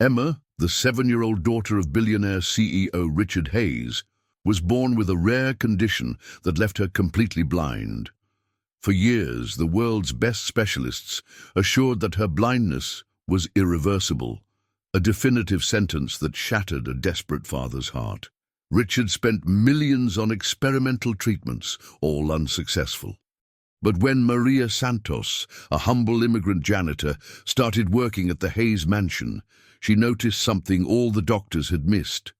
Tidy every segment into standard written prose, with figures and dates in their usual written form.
Emma, the 7-year-old daughter of billionaire CEO Richard Hayes, was born with a rare condition that left her completely blind. For years, the world's best specialists assured that her blindness was irreversible, a definitive sentence that shattered a desperate father's heart. Richard spent millions on experimental treatments, all unsuccessful. But when Maria Santos, a humble immigrant janitor, started working at the Hayes mansion, she noticed something all the doctors had missed.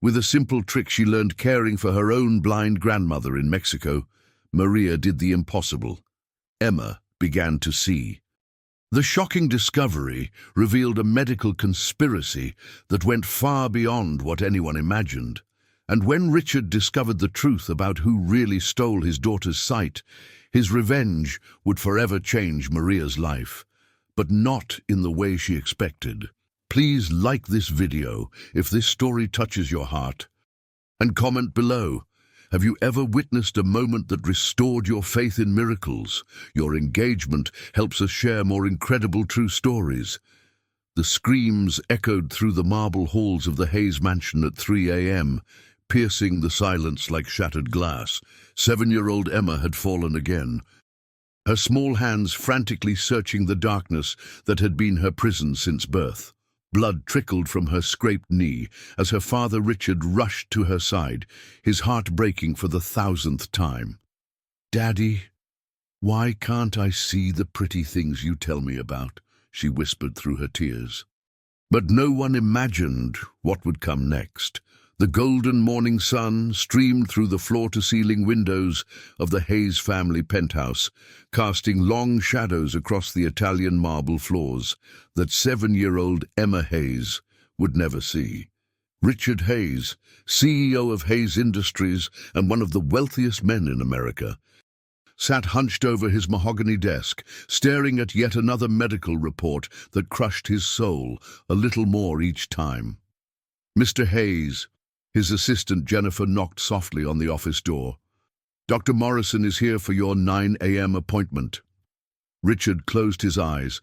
With a simple trick she learned caring for her own blind grandmother in Mexico, Maria did the impossible. Emma began to see. The shocking discovery revealed a medical conspiracy that went far beyond what anyone imagined. And when Richard discovered the truth about who really stole his daughter's sight, his revenge would forever change Maria's life, but not in the way she expected. Please like this video if this story touches your heart, and comment below. Have you ever witnessed a moment that restored your faith in miracles? Your engagement helps us share more incredible true stories. The screams echoed through the marble halls of the Hayes mansion at 3 a.m., piercing the silence like shattered glass. 7-year-old Emma had fallen again, her small hands frantically searching the darkness that had been her prison since birth. Blood trickled from her scraped knee as her father Richard rushed to her side, his heart breaking for the 1,000th time. "Daddy, why can't I see the pretty things you tell me about?" she whispered through her tears. But no one imagined what would come next. The golden morning sun streamed through the floor-to-ceiling windows of the Hayes family penthouse, casting long shadows across the Italian marble floors that 7-year-old Emma Hayes would never see. Richard Hayes, CEO of Hayes Industries and one of the wealthiest men in America, sat hunched over his mahogany desk, staring at yet another medical report that crushed his soul a little more each time. "Mr. Hayes," his assistant Jennifer knocked softly on the office door. "Dr. Morrison is here for your 9 a.m. appointment." Richard closed his eyes,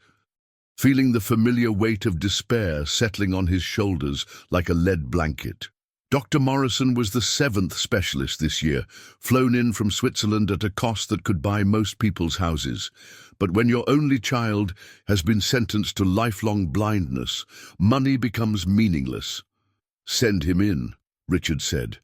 feeling the familiar weight of despair settling on his shoulders like a lead blanket. Dr. Morrison was the 7th specialist this year, flown in from Switzerland at a cost that could buy most people's houses. But when your only child has been sentenced to lifelong blindness, money becomes meaningless. "Send him in," Richard said,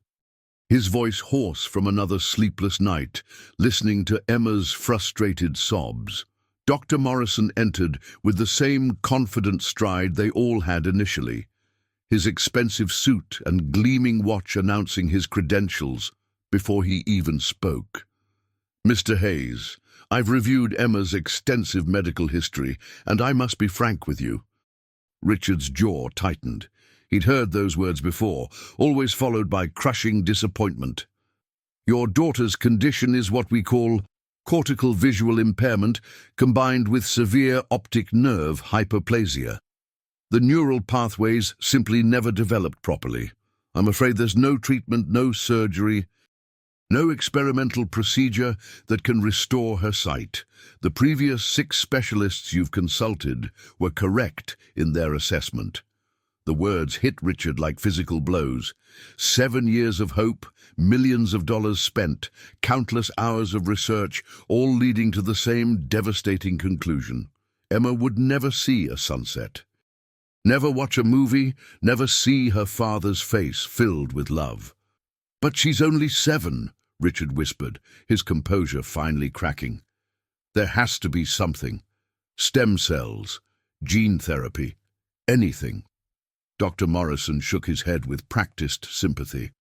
his voice hoarse from another sleepless night, listening to Emma's frustrated sobs. Dr. Morrison entered with the same confident stride they all had initially, his expensive suit and gleaming watch announcing his credentials before he even spoke. "Mr. Hayes, I've reviewed Emma's extensive medical history, and I must be frank with you." Richard's jaw tightened. He'd heard those words before, always followed by crushing disappointment. "Your daughter's condition is what we call cortical visual impairment combined with severe optic nerve hyperplasia. The neural pathways simply never developed properly. I'm afraid there's no treatment, no surgery, no experimental procedure that can restore her sight. The previous 6 specialists you've consulted were correct in their assessment." The words hit Richard like physical blows. 7 years of hope, millions of dollars spent, countless hours of research, all leading to the same devastating conclusion. Emma would never see a sunset, never watch a movie, never see her father's face filled with love. "But she's only 7, Richard whispered, his composure finally cracking. "There has to be something. Stem cells, gene therapy, anything." Dr. Morrison shook his head with practiced sympathy.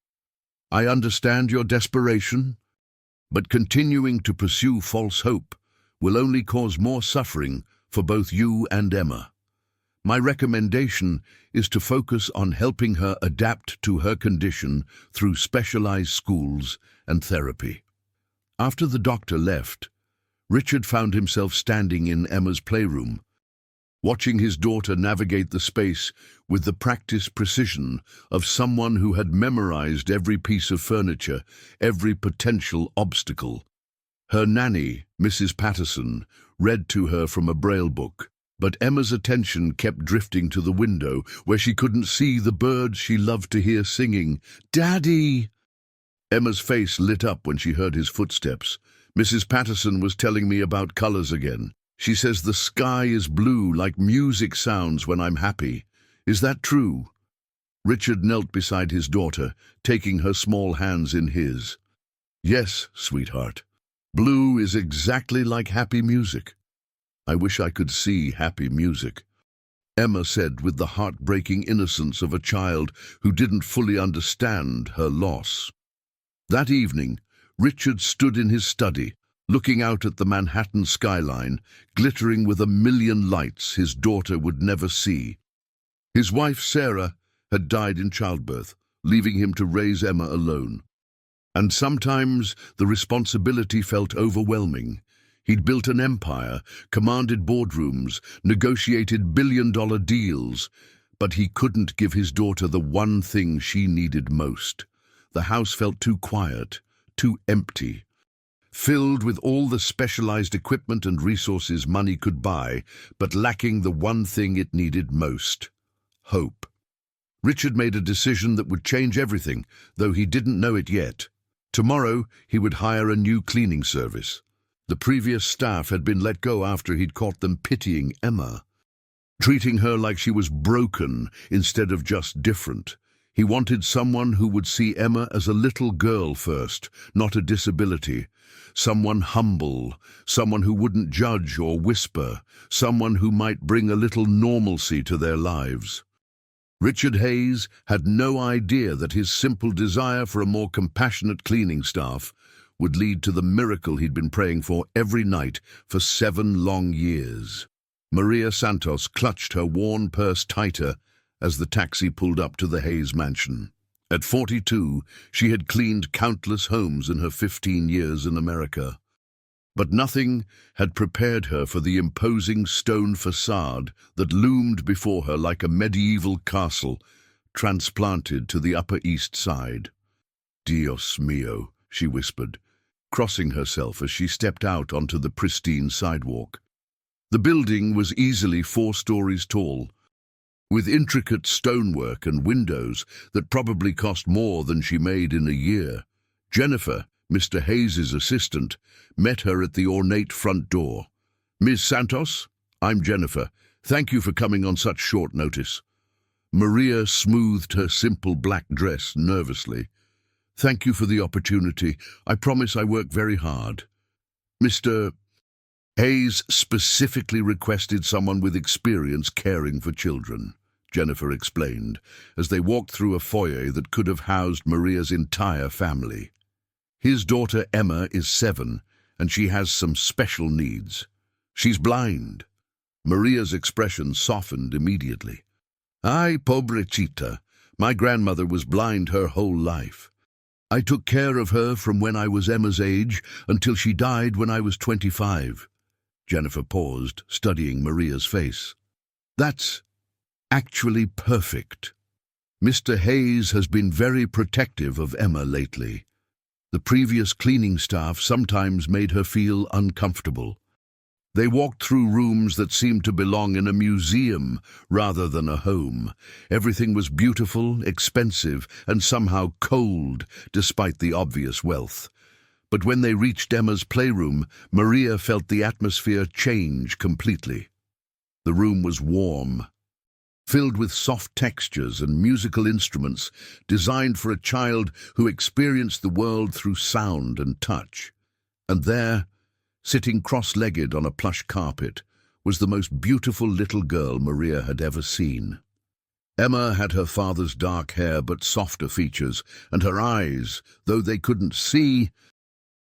"I understand your desperation, but continuing to pursue false hope will only cause more suffering for both you and Emma. My recommendation is to focus on helping her adapt to her condition through specialized schools and therapy." After the doctor left, Richard found himself standing in Emma's playroom, watching his daughter navigate the space with the practiced precision of someone who had memorized every piece of furniture, every potential obstacle. Her nanny, Mrs. Patterson, read to her from a braille book, But Emma's attention kept drifting to the window, where she couldn't see the birds she loved to hear singing. "Daddy!" Emma's face lit up when she heard his footsteps. "Mrs. Patterson was telling me about colors again. She says the sky is blue like music sounds when I'm happy. Is that true?" Richard knelt beside his daughter, taking her small hands in his. "Yes, sweetheart. Blue is exactly like happy music. I wish I could see happy music," Emma said with the heartbreaking innocence of a child who didn't fully understand her loss. That evening, Richard stood in his study, looking out at the Manhattan skyline, glittering with a million lights his daughter would never see. His wife, Sarah, had died in childbirth, leaving him to raise Emma alone. And sometimes the responsibility felt overwhelming. He'd built an empire, commanded boardrooms, negotiated billion-dollar deals, but he couldn't give his daughter the one thing she needed most. The house felt too quiet, too empty, filled with all the specialized equipment and resources money could buy, but lacking the one thing it needed most: hope. Richard made a decision that would change everything, though he didn't know it yet. Tomorrow, he would hire a new cleaning service. The previous staff had been let go after he'd caught them pitying Emma, treating her like she was broken instead of just different. He wanted someone who would see Emma as a little girl first, not a disability. Someone humble, someone who wouldn't judge or whisper, someone who might bring a little normalcy to their lives. Richard Hayes had no idea that his simple desire for a more compassionate cleaning staff would lead to the miracle he'd been praying for every night for 7 long years. Maria Santos clutched her worn purse tighter as the taxi pulled up to the Hayes mansion. At 42, she had cleaned countless homes in her 15 years in America. But nothing had prepared her for the imposing stone facade that loomed before her like a medieval castle transplanted to the Upper East Side. "Dios mío," she whispered, crossing herself as she stepped out onto the pristine sidewalk. The building was easily 4 stories tall, with intricate stonework and windows that probably cost more than she made in a year. Jennifer, Mr. Hayes's assistant, met her at the ornate front door. "Ms. Santos, I'm Jennifer. Thank you for coming on such short notice." Maria smoothed her simple black dress nervously. "Thank you for the opportunity. I promise I work very hard." "Mr. Hayes specifically requested someone with experience caring for children," Jennifer explained, as they walked through a foyer that could have housed Maria's entire family. "His daughter Emma is 7, and she has some special needs. She's blind." Maria's expression softened immediately. "Ay, pobrecita. My grandmother was blind her whole life. I took care of her from when I was Emma's age until she died when I was 25. Jennifer paused, studying Maria's face. "That's actually perfect. Mr. Hayes has been very protective of Emma lately. The previous cleaning staff sometimes made her feel uncomfortable. They walked through rooms that seemed to belong in a museum rather than a home. Everything was beautiful, expensive, and somehow cold, despite the obvious wealth. But when they reached Emma's playroom, Maria felt the atmosphere change completely. The room was warm, filled with soft textures and musical instruments designed for a child who experienced the world through sound and touch. And there, sitting cross-legged on a plush carpet, was the most beautiful little girl Maria had ever seen. Emma had her father's dark hair but softer features, and her eyes, though they couldn't see,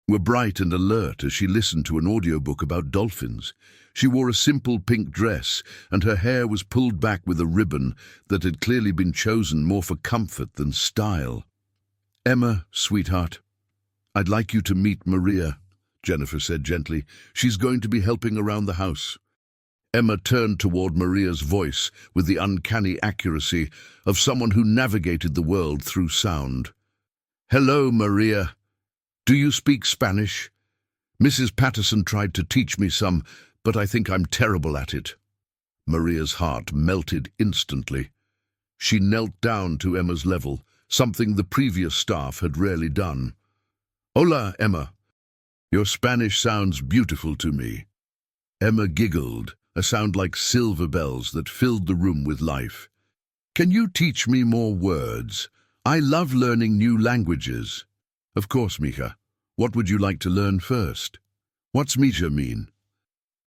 were bright and alert as she listened to an audiobook about dolphins. She wore a simple pink dress, and her hair was pulled back with a ribbon that had clearly been chosen more for comfort than style. "Emma, sweetheart, I'd like you to meet Maria," Jennifer said gently. "She's going to be helping around the house." Emma turned toward Maria's voice with the uncanny accuracy of someone who navigated the world through sound. "Hello, Maria. Do you speak Spanish? Mrs. Patterson tried to teach me some, but I think I'm terrible at it." Maria's heart melted instantly. She knelt down to Emma's level, something the previous staff had rarely done. "Hola, Emma. Your Spanish sounds beautiful to me." Emma giggled, a sound like silver bells that filled the room with life. "Can you teach me more words? I love learning new languages." "Of course, mija. What would you like to learn first?" "What's mija mean?"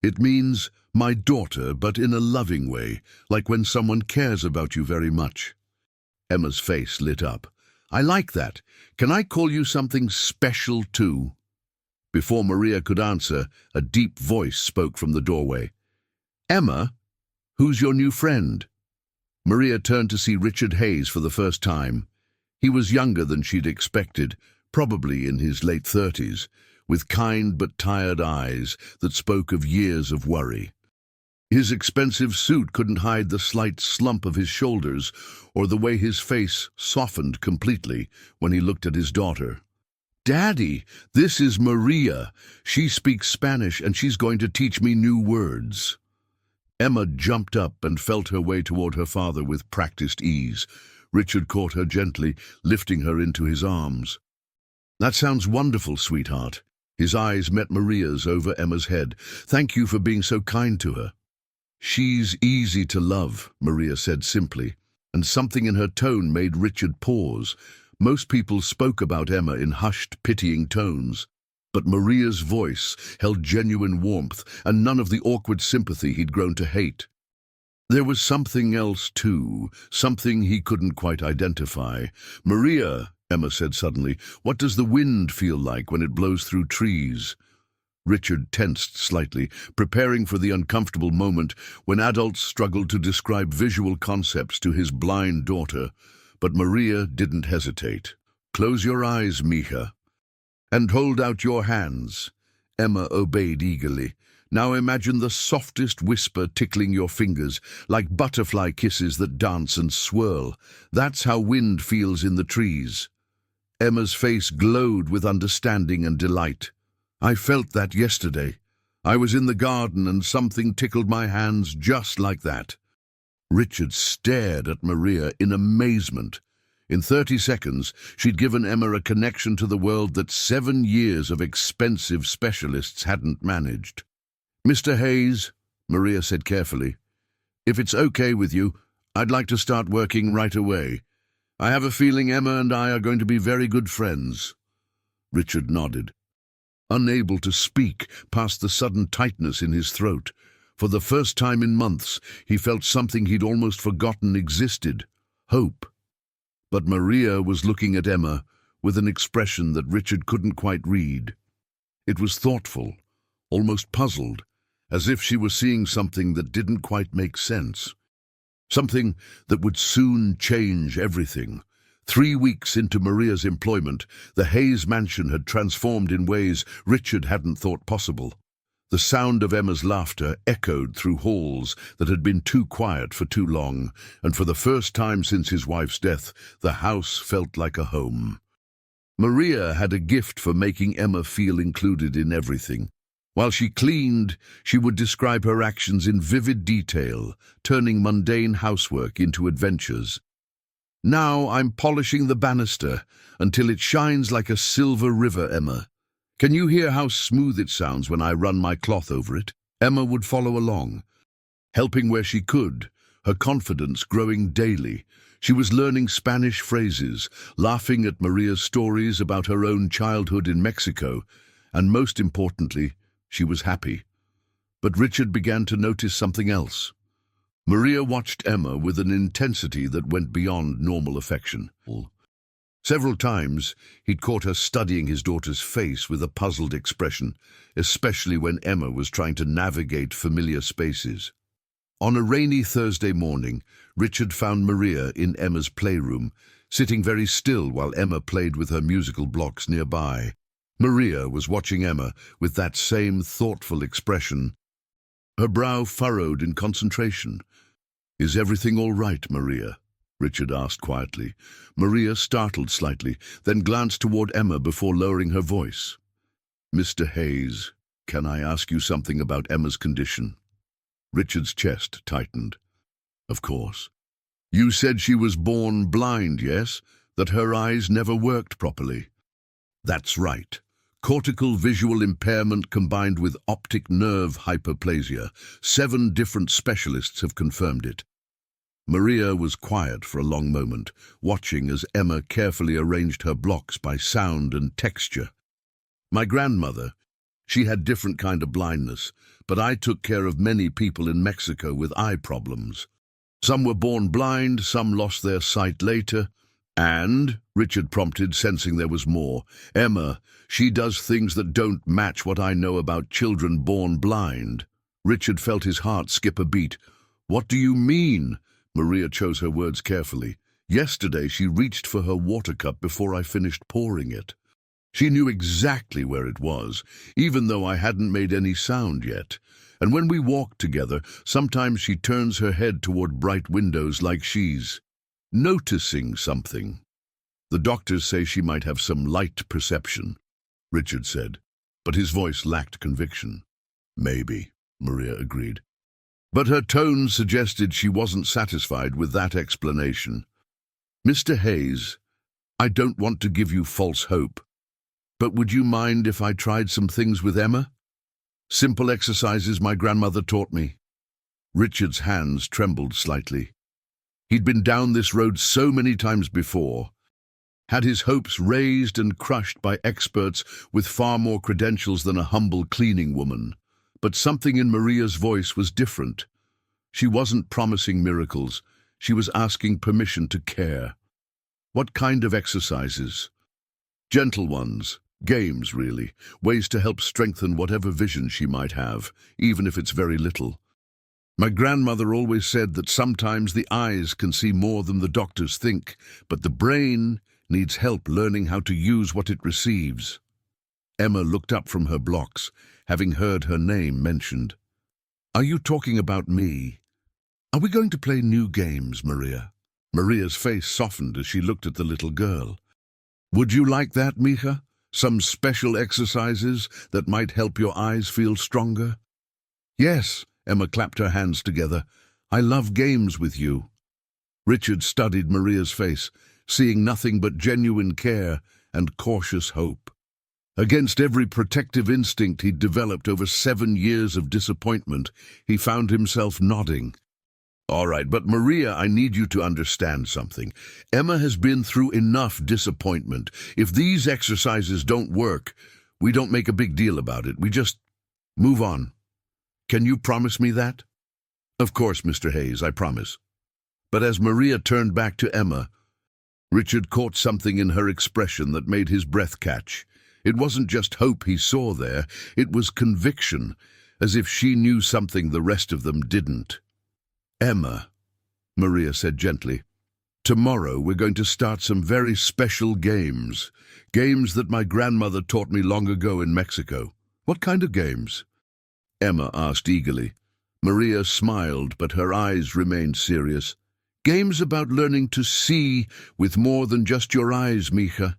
"It means my daughter, but in a loving way, like when someone cares about you very much." Emma's face lit up. "I like that. Can I call you something special too?" Before Maria could answer, a deep voice spoke from the doorway. "Emma, who's your new friend?" Maria turned to see Richard Hayes for the first time. He was younger than she'd expected, probably in his late 30s, with kind but tired eyes that spoke of years of worry. His expensive suit couldn't hide the slight slump of his shoulders or the way his face softened completely when he looked at his daughter. "Daddy, this is Maria. She speaks Spanish and she's going to teach me new words." Emma jumped up and felt her way toward her father with practiced ease. Richard caught her gently, lifting her into his arms. "That sounds wonderful, sweetheart." His eyes met Maria's over Emma's head. "Thank you for being so kind to her." "She's easy to love," Maria said simply, and something in her tone made Richard pause. Most people spoke about Emma in hushed, pitying tones, but Maria's voice held genuine warmth and none of the awkward sympathy he'd grown to hate. There was something else, too, something he couldn't quite identify. "Maria," Emma said suddenly, "what does the wind feel like when it blows through trees?" Richard tensed slightly, preparing for the uncomfortable moment when adults struggled to describe visual concepts to his blind daughter. But Maria didn't hesitate. "Close your eyes, mija, and hold out your hands." Emma obeyed eagerly. "Now imagine the softest whisper tickling your fingers, like butterfly kisses that dance and swirl. That's how wind feels in the trees." Emma's face glowed with understanding and delight. "I felt that yesterday. I was in the garden and something tickled my hands just like that." Richard stared at Maria in amazement. In 30 seconds, she'd given Emma a connection to the world that 7 years of expensive specialists hadn't managed. "Mr. Hayes," Maria said carefully, "if it's okay with you, I'd like to start working right away. I have a feeling Emma and I are going to be very good friends." Richard nodded, unable to speak past the sudden tightness in his throat. For the first time in months, he felt something he'd almost forgotten existed: hope. But Maria was looking at Emma with an expression that Richard couldn't quite read. It was thoughtful, almost puzzled, as if she was seeing something that didn't quite make sense. Something that would soon change everything. 3 weeks into Maria's employment, the Hayes mansion had transformed in ways Richard hadn't thought possible. The sound of Emma's laughter echoed through halls that had been too quiet for too long, and for the first time since his wife's death, the house felt like a home. Maria had a gift for making Emma feel included in everything. While she cleaned, she would describe her actions in vivid detail, turning mundane housework into adventures. "Now I'm polishing the banister until it shines like a silver river, Emma. Can you hear how smooth it sounds when I run my cloth over it?" Emma would follow along, helping where she could, her confidence growing daily. She was learning Spanish phrases, laughing at Maria's stories about her own childhood in Mexico, and most importantly, she was happy. But Richard began to notice something else. Maria watched Emma with an intensity that went beyond normal affection. Several times, he'd caught her studying his daughter's face with a puzzled expression, especially when Emma was trying to navigate familiar spaces. On a rainy Thursday morning, Richard found Maria in Emma's playroom, sitting very still while Emma played with her musical blocks nearby. Maria was watching Emma with that same thoughtful expression, her brow furrowed in concentration. "Is everything all right, Maria?" Richard asked quietly. Maria startled slightly, then glanced toward Emma before lowering her voice. "Mr. Hayes, can I ask you something about Emma's condition?" Richard's chest tightened. Of course. You said she was born blind, yes? That her eyes never worked properly. That's right. Cortical visual impairment combined with optic nerve hyperplasia. 7 different specialists have confirmed it. Maria was quiet for a long moment, watching as Emma carefully arranged her blocks by sound and texture. My grandmother, she had different kind of blindness, but I took care of many people in Mexico with eye problems. Some were born blind, some lost their sight later, and, Richard prompted, sensing there was more, Emma, she does things that don't match what I know about children born blind. Richard felt his heart skip a beat. What do you mean? Maria chose her words carefully. Yesterday she reached for her water cup before I finished pouring it. She knew exactly where it was, even though I hadn't made any sound yet. And when we walked together, sometimes she turns her head toward bright windows like she's noticing something. The doctors say she might have some light perception, Richard said, but his voice lacked conviction. Maybe, Maria agreed. But her tone suggested she wasn't satisfied with that explanation. Mr. Hayes, I don't want to give you false hope, but would you mind if I tried some things with Emma? Simple exercises my grandmother taught me. Richard's hands trembled slightly. He'd been down this road so many times before, had his hopes raised and crushed by experts with far more credentials than a humble cleaning woman. But something in Maria's voice was different. She wasn't promising miracles. She was asking permission to care. What kind of exercises? Gentle ones. Games, really. Ways to help strengthen whatever vision she might have, even if it's very little. My grandmother always said that sometimes the eyes can see more than the doctors think, but the brain needs help learning how to use what it receives. Emma looked up from her blocks, having heard her name mentioned. Are you talking about me? Are we going to play new games, Maria? Maria's face softened as she looked at the little girl. Would you like that, Mija? Some special exercises that might help your eyes feel stronger? Yes, Emma clapped her hands together. I love games with you. Richard studied Maria's face, seeing nothing but genuine care and cautious hope. Against every protective instinct he'd developed over 7 years of disappointment, he found himself nodding. All right, but Maria, I need you to understand something. Emma has been through enough disappointment. If these exercises don't work, we don't make a big deal about it. We just move on. Can you promise me that? Of course, Mr. Hayes, I promise. But as Maria turned back to Emma, Richard caught something in her expression that made his breath catch. It wasn't just hope he saw there, it was conviction, as if she knew something the rest of them didn't. Emma, Maria said gently, tomorrow we're going to start some very special games. Games that my grandmother taught me long ago in Mexico. What kind of games? Emma asked eagerly. Maria smiled, but her eyes remained serious. Games about learning to see with more than just your eyes, Mija.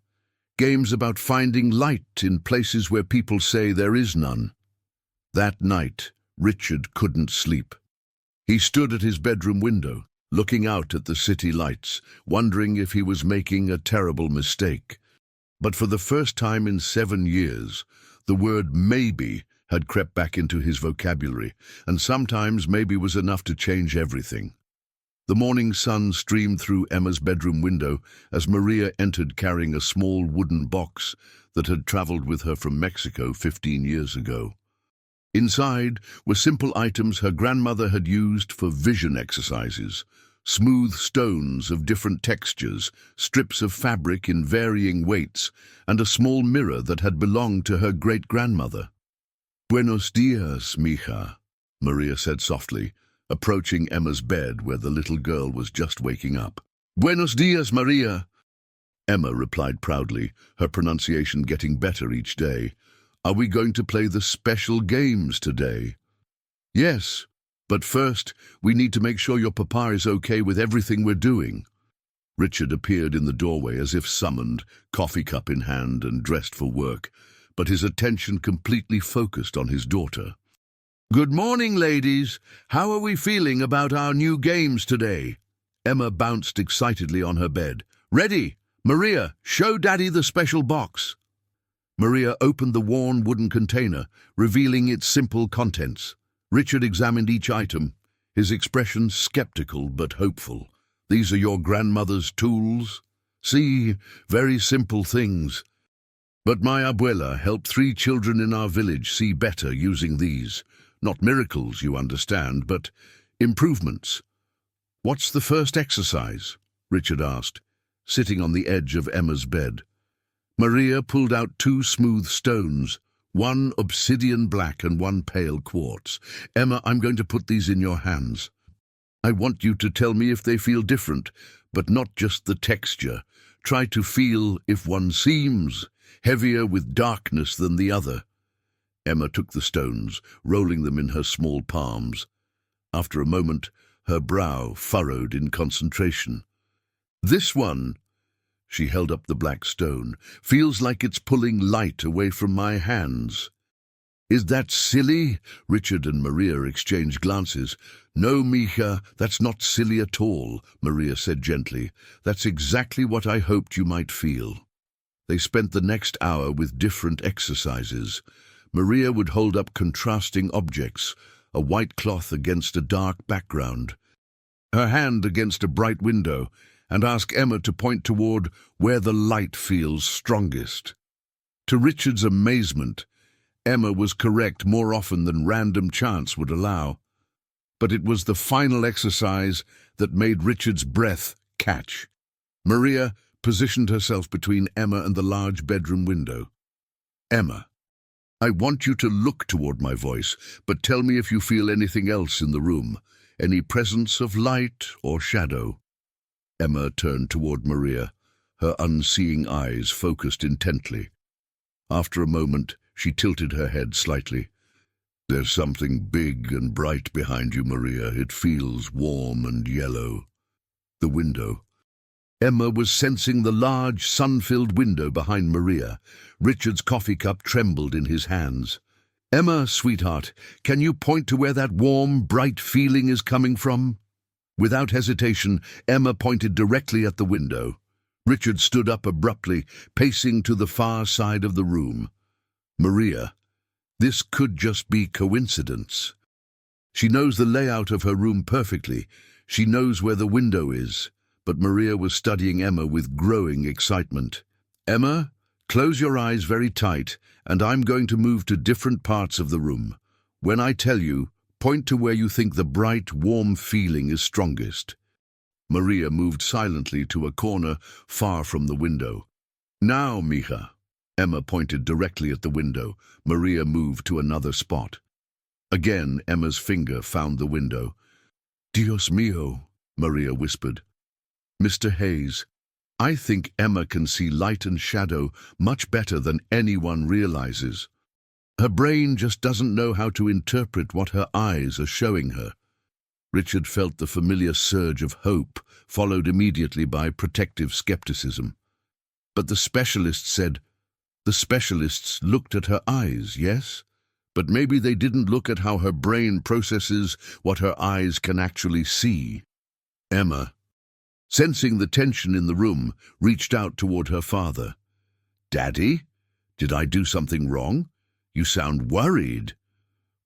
Games about finding light in places where people say there is none. That night, Richard couldn't sleep. He stood at his bedroom window, looking out at the city lights, wondering if he was making a terrible mistake. But for the first time in 7 years, the word maybe had crept back into his vocabulary, and sometimes maybe was enough to change everything. The morning sun streamed through Emma's bedroom window as Maria entered carrying a small wooden box that had traveled with her from Mexico 15 years ago. Inside were simple items her grandmother had used for vision exercises: smooth stones of different textures, strips of fabric in varying weights, and a small mirror that had belonged to her great-grandmother. Buenos dias, mija, Maria said softly, approaching Emma's bed where the little girl was just waking up. Buenos dias, Maria, Emma replied proudly, her pronunciation getting better each day. Are we going to play the special games today? Yes, but first we need to make sure your papa is okay with everything we're doing. Richard appeared in the doorway as if summoned, coffee cup in hand and dressed for work, but his attention completely focused on his daughter. Good morning, ladies. How are we feeling about our new games today? Emma bounced excitedly on her bed. Ready? Maria, show Daddy the special box. Maria opened the worn wooden container, revealing its simple contents. Richard examined each item, his expression skeptical but hopeful. These are your grandmother's tools? See, very simple things. But my abuela helped 3 children in our village see better using these. Not miracles, you understand, but improvements. What's the first exercise? Richard asked, sitting on the edge of Emma's bed. Maria pulled out 2 smooth stones, one obsidian black and one pale quartz. Emma, I'm going to put these in your hands. I want you to tell me if they feel different, but not just the texture. Try to feel if one seems heavier with darkness than the other. Emma took the stones, rolling them in her small palms. After a moment, her brow furrowed in concentration. This one, she held up the black stone, feels like it's pulling light away from my hands. Is that silly? Richard and Maria exchanged glances. No, Mija, that's not silly at all, Maria said gently. That's exactly what I hoped you might feel. They spent the next hour with different exercises. Maria would hold up contrasting objects, a white cloth against a dark background, her hand against a bright window, and ask Emma to point toward where the light feels strongest. To Richard's amazement, Emma was correct more often than random chance would allow. But it was the final exercise that made Richard's breath catch. Maria positioned herself between Emma and the large bedroom window. Emma, I want you to look toward my voice, but tell me if you feel anything else in the room, any presence of light or shadow. Emma turned toward Maria, her unseeing eyes focused intently. After a moment, she tilted her head slightly. There's something big and bright behind you, Maria. It feels warm and yellow. The window. Emma was sensing the large, sun-filled window behind Maria. Richard's coffee cup trembled in his hands. Emma, sweetheart, can you point to where that warm, bright feeling is coming from? Without hesitation, Emma pointed directly at the window. Richard stood up abruptly, pacing to the far side of the room. Maria, this could just be coincidence. She knows the layout of her room perfectly. She knows where the window is. But Maria was studying Emma with growing excitement. Emma, close your eyes very tight, and I'm going to move to different parts of the room. When I tell you, point to where you think the bright, warm feeling is strongest. Maria moved silently to a corner far from the window. Now, Mija. Emma pointed directly at the window. Maria moved to another spot. Again, Emma's finger found the window. Dios mío, Maria whispered. Mr. Hayes, I think Emma can see light and shadow much better than anyone realizes. Her brain just doesn't know how to interpret what her eyes are showing her. Richard felt the familiar surge of hope, followed immediately by protective skepticism. But the specialists said, the specialists looked at her eyes, yes? But maybe they didn't look at how her brain processes what her eyes can actually see. Emma, sensing the tension in the room, reached out toward her father. Daddy, did I do something wrong? You sound worried.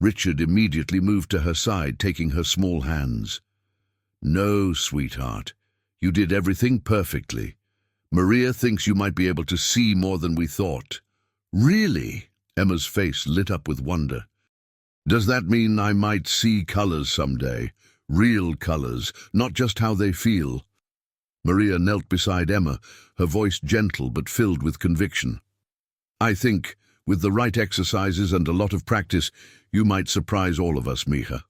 Richard immediately moved to her side, taking her small hands. No, sweetheart. You did everything perfectly. Maria thinks you might be able to see more than we thought. Really? Emma's face lit up with wonder. Does that mean I might see colors someday? Real colors, not just how they feel? Maria knelt beside Emma, her voice gentle but filled with conviction. I think, with the right exercises and a lot of practice, you might surprise all of us, Mija.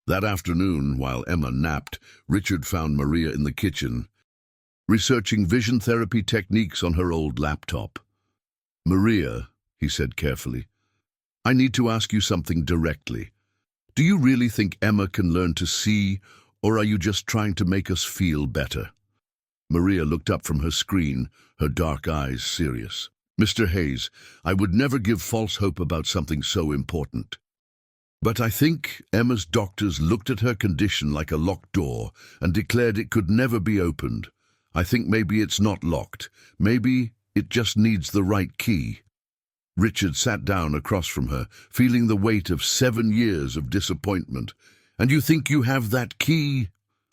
That afternoon, while Emma napped, Richard found Maria in the kitchen, researching vision therapy techniques on her old laptop. Maria, he said carefully, I need to ask you something directly. Do you really think Emma can learn to see, or are you just trying to make us feel better? Maria looked up from her screen, her dark eyes serious. Mr. Hayes, I would never give false hope about something so important. But I think Emma's doctors looked at her condition like a locked door and declared it could never be opened. I think maybe it's not locked. Maybe it just needs the right key. Richard sat down across from her, feeling the weight of 7 years of disappointment. And you think you have that key?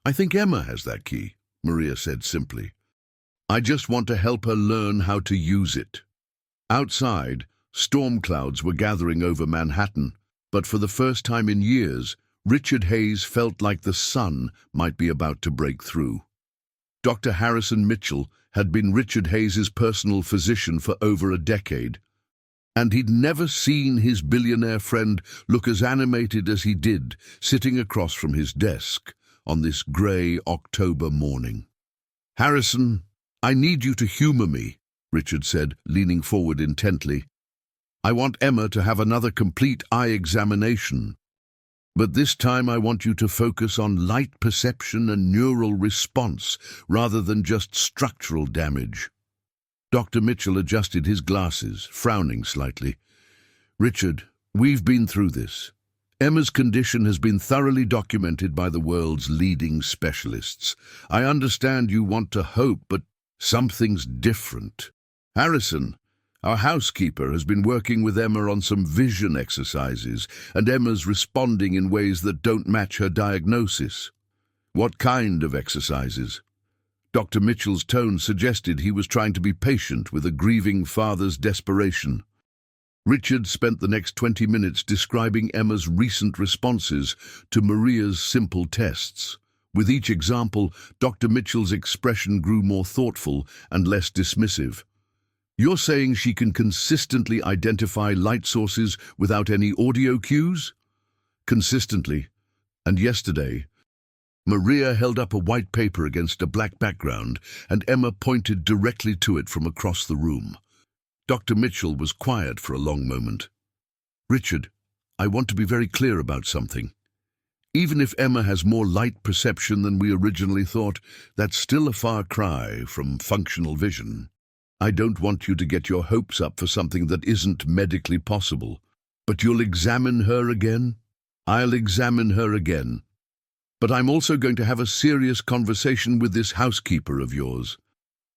I think Emma has that key, Maria said simply. I just want to help her learn how to use it. Outside, storm clouds were gathering over Manhattan, but for the first time in years, Richard Hayes felt like the sun might be about to break through. Dr. Harrison Mitchell had been Richard Hayes's personal physician for over a decade, and he'd never seen his billionaire friend look as animated as he did, sitting across from his desk on this grey October morning. "Harrison, I need you to humour me," Richard said, leaning forward intently. "I want Emma to have another complete eye examination. But this time I want you to focus on light perception and neural response rather than just structural damage." Dr. Mitchell adjusted his glasses, frowning slightly. "Richard, we've been through this. Emma's condition has been thoroughly documented by the world's leading specialists. I understand you want to hope, but something's different. Harrison, our housekeeper, has been working with Emma on some vision exercises, and Emma's responding in ways that don't match her diagnosis." "What kind of exercises?" Dr. Mitchell's tone suggested he was trying to be patient with a grieving father's desperation. Richard spent the next 20 minutes describing Emma's recent responses to Maria's simple tests. With each example, Dr. Mitchell's expression grew more thoughtful and less dismissive. "You're saying she can consistently identify light sources without any audio cues?" "Consistently. And yesterday, Maria held up a white paper against a black background, and Emma pointed directly to it from across the room." Dr. Mitchell was quiet for a long moment. "Richard, I want to be very clear about something. Even if Emma has more light perception than we originally thought, that's still a far cry from functional vision. I don't want you to get your hopes up for something that isn't medically possible. But you'll examine her again?" "I'll examine her again. But I'm also going to have a serious conversation with this housekeeper of yours.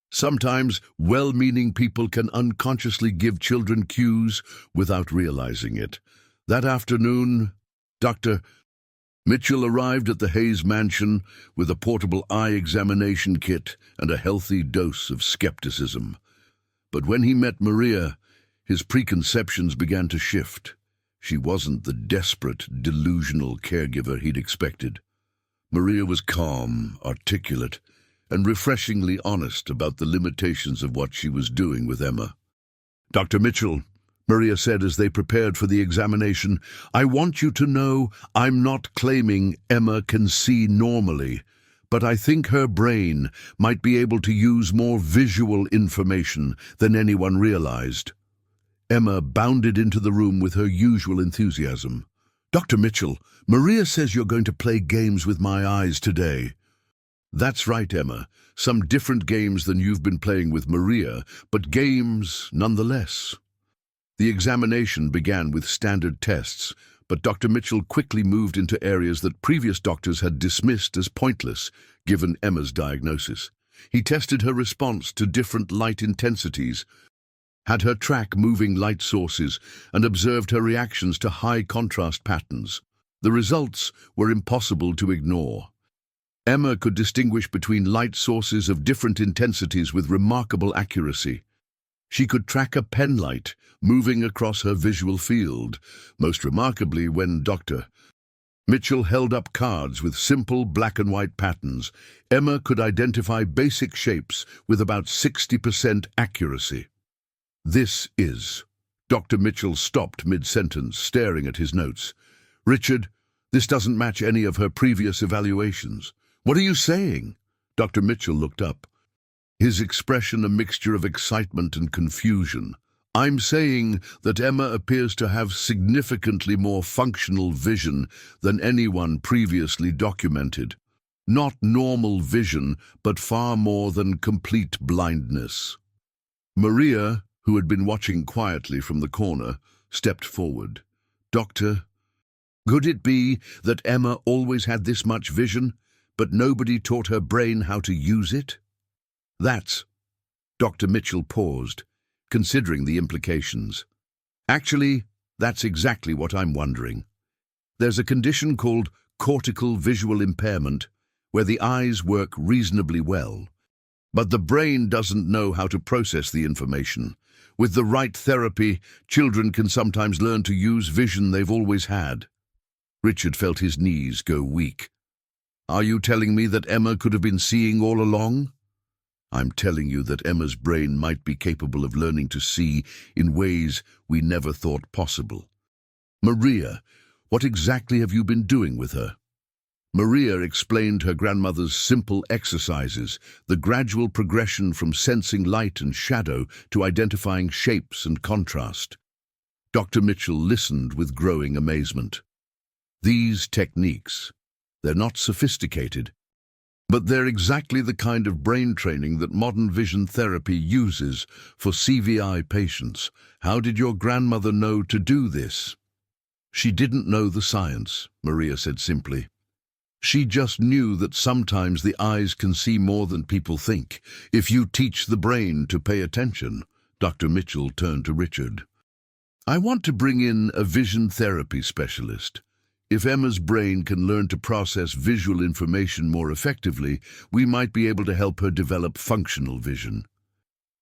Sometimes well-meaning people can unconsciously give children cues without realizing it. That afternoon, Dr. Mitchell arrived at the Hayes mansion with a portable eye examination kit and a healthy dose of skepticism. But when he met Maria, his preconceptions began to shift. She wasn't the desperate, delusional caregiver he'd expected. Maria was calm, articulate, and refreshingly honest about the limitations of what she was doing with Emma. "Dr. Mitchell," Maria said as they prepared for the examination, "I want you to know I'm not claiming Emma can see normally, but I think her brain might be able to use more visual information than anyone realized." Emma bounded into the room with her usual enthusiasm. "Dr. Mitchell, Maria says you're going to play games with my eyes today." "That's right, Emma. Some different games than you've been playing with Maria, but games nonetheless." The examination began with standard tests, but Dr. Mitchell quickly moved into areas that previous doctors had dismissed as pointless, given Emma's diagnosis. He tested her response to different light intensities, had her track moving light sources, and observed her reactions to high contrast patterns. The results were impossible to ignore. Emma could distinguish between light sources of different intensities with remarkable accuracy. She could track a penlight moving across her visual field. Most remarkably, when Dr. Mitchell held up cards with simple black and white patterns, Emma could identify basic shapes with about 60% accuracy. "This is..." Dr. Mitchell stopped mid-sentence, staring at his notes. "Richard, this doesn't match any of her previous evaluations." "What are you saying?" Dr. Mitchell looked up, his expression a mixture of excitement and confusion. "I'm saying that Emma appears to have significantly more functional vision than anyone previously documented. Not normal vision, but far more than complete blindness." Maria, who had been watching quietly from the corner, stepped forward. "Doctor, Could it be that Emma always had this much vision, but nobody taught her brain how to use it? Dr. Mitchell paused, considering the implications. Actually, that's exactly what I'm wondering. There's a condition called cortical visual impairment, where the eyes work reasonably well, but the brain doesn't know how to process the information. With the right therapy, children can sometimes learn to use vision they've always had. Richard felt his knees go weak. Are you telling me that Emma could have been seeing all along? I'm telling you that Emma's brain might be capable of learning to see in ways we never thought possible. Maria, what exactly have you been doing with her? Maria explained her grandmother's simple exercises, the gradual progression from sensing light and shadow to identifying shapes and contrast. Dr. Mitchell listened with growing amazement. These techniques, they're not sophisticated, but they're exactly the kind of brain training that modern vision therapy uses for CVI patients. How did your grandmother know to do this? She didn't know the science, Maria said simply. She just knew that sometimes the eyes can see more than people think. If you teach the brain to pay attention, Dr. Mitchell turned to Richard. I want to bring in a vision therapy specialist. If Emma's brain can learn to process visual information more effectively, we might be able to help her develop functional vision.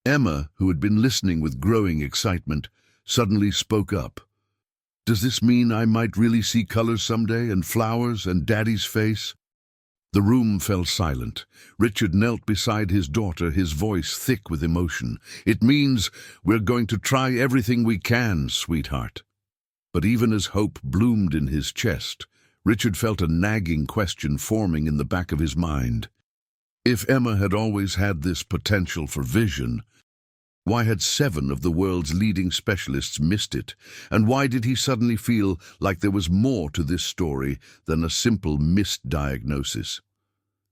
Emma, who had been listening with growing excitement, suddenly spoke up. Does this mean I might really see colors someday, and flowers, and Daddy's face? The room fell silent. Richard knelt beside his daughter, his voice thick with emotion. It means we're going to try everything we can, sweetheart. But even as hope bloomed in his chest, Richard felt a nagging question forming in the back of his mind. If Emma had always had this potential for vision, why had 7 of the world's leading specialists missed it? And why did he suddenly feel like there was more to this story than a simple misdiagnosis?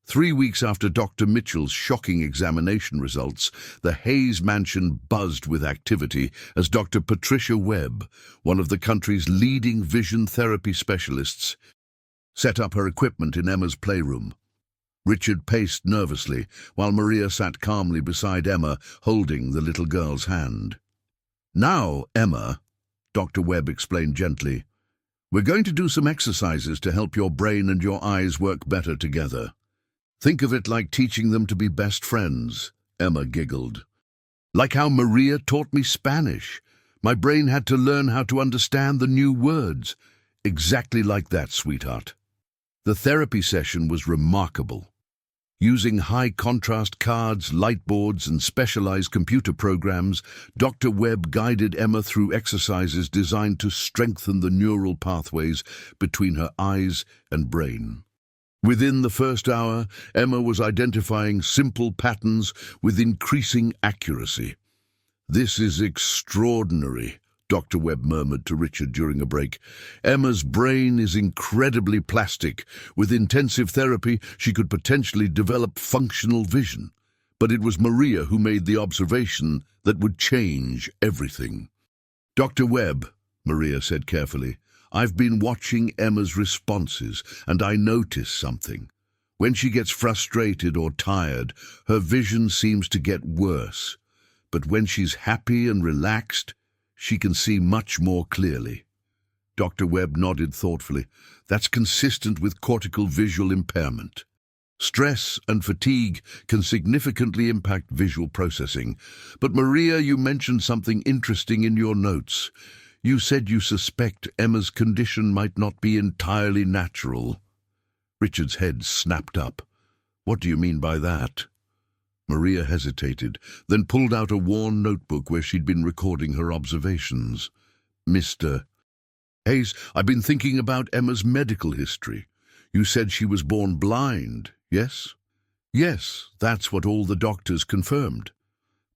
3 weeks after Dr. Mitchell's shocking examination results, the Hayes mansion buzzed with activity as Dr. Patricia Webb, one of the country's leading vision therapy specialists, set up her equipment in Emma's playroom. Richard paced nervously, while Maria sat calmly beside Emma, holding the little girl's hand. Now, Emma, Dr. Webb explained gently, we're going to do some exercises to help your brain and your eyes work better together. Think of it like teaching them to be best friends, Emma giggled. Like how Maria taught me Spanish. My brain had to learn how to understand the new words. Exactly like that, sweetheart. The therapy session was remarkable. Using high-contrast cards, light boards, and specialized computer programs, Dr. Webb guided Emma through exercises designed to strengthen the neural pathways between her eyes and brain. Within the first hour, Emma was identifying simple patterns with increasing accuracy. This is extraordinary, Dr. Webb murmured to Richard during a break. Emma's brain is incredibly plastic. With intensive therapy, she could potentially develop functional vision. But it was Maria who made the observation that would change everything. Dr. Webb, Maria said carefully, I've been watching Emma's responses, and I notice something. When she gets frustrated or tired, her vision seems to get worse. But when she's happy and relaxed, she can see much more clearly. Dr. Webb nodded thoughtfully. That's consistent with cortical visual impairment. Stress and fatigue can significantly impact visual processing. But Maria, you mentioned something interesting in your notes. You said you suspect Emma's condition might not be entirely natural. Richard's head snapped up. What do you mean by that? Maria hesitated, then pulled out a worn notebook where she'd been recording her observations. Mr. Hayes, I've been thinking about Emma's medical history. You said she was born blind, yes? Yes, that's what all the doctors confirmed.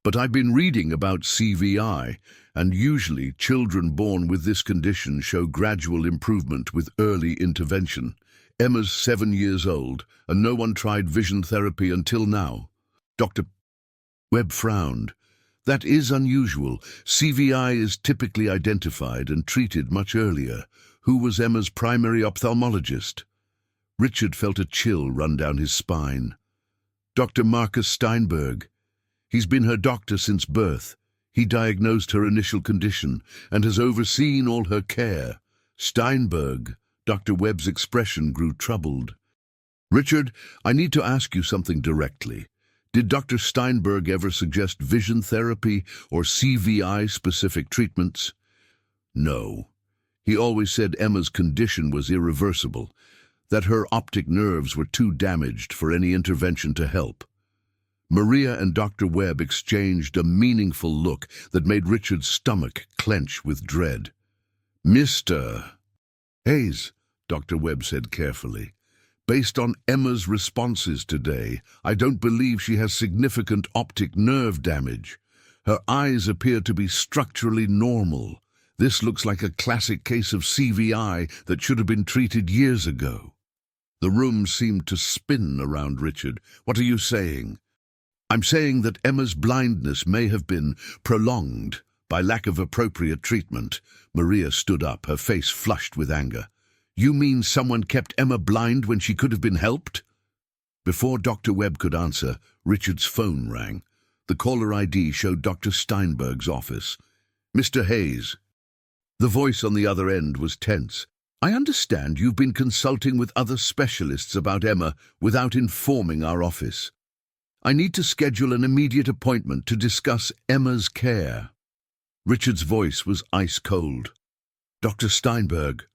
But I've been reading about CVI, and usually children born with this condition show gradual improvement with early intervention. Emma's 7 years old, and no one tried vision therapy until now. Dr. Webb frowned. That is unusual. CVI is typically identified and treated much earlier. Who was Emma's primary ophthalmologist? Richard felt a chill run down his spine. Dr. Marcus Steinberg. He's been her doctor since birth. He diagnosed her initial condition and has overseen all her care. Steinberg. Dr. Webb's expression grew troubled. Richard, I need to ask you something directly. Did Dr. Steinberg ever suggest vision therapy or CVI-specific treatments? No. He always said Emma's condition was irreversible, that her optic nerves were too damaged for any intervention to help. Maria and Dr. Webb exchanged a meaningful look that made Richard's stomach clench with dread. Mr. Hayes, Dr. Webb said carefully, based on Emma's responses today, I don't believe she has significant optic nerve damage. Her eyes appear to be structurally normal. This looks like a classic case of CVI that should have been treated years ago. The room seemed to spin around Richard. What are you saying? I'm saying that Emma's blindness may have been prolonged by lack of appropriate treatment. Maria stood up, her face flushed with anger. You mean someone kept Emma blind when she could have been helped? Before Dr. Webb could answer, Richard's phone rang. The caller ID showed Dr. Steinberg's office. Mr. Hayes. The voice on the other end was tense. I understand you've been consulting with other specialists about Emma without informing our office. I need to schedule an immediate appointment to discuss Emma's care. Richard's voice was ice cold. Dr. Steinberg,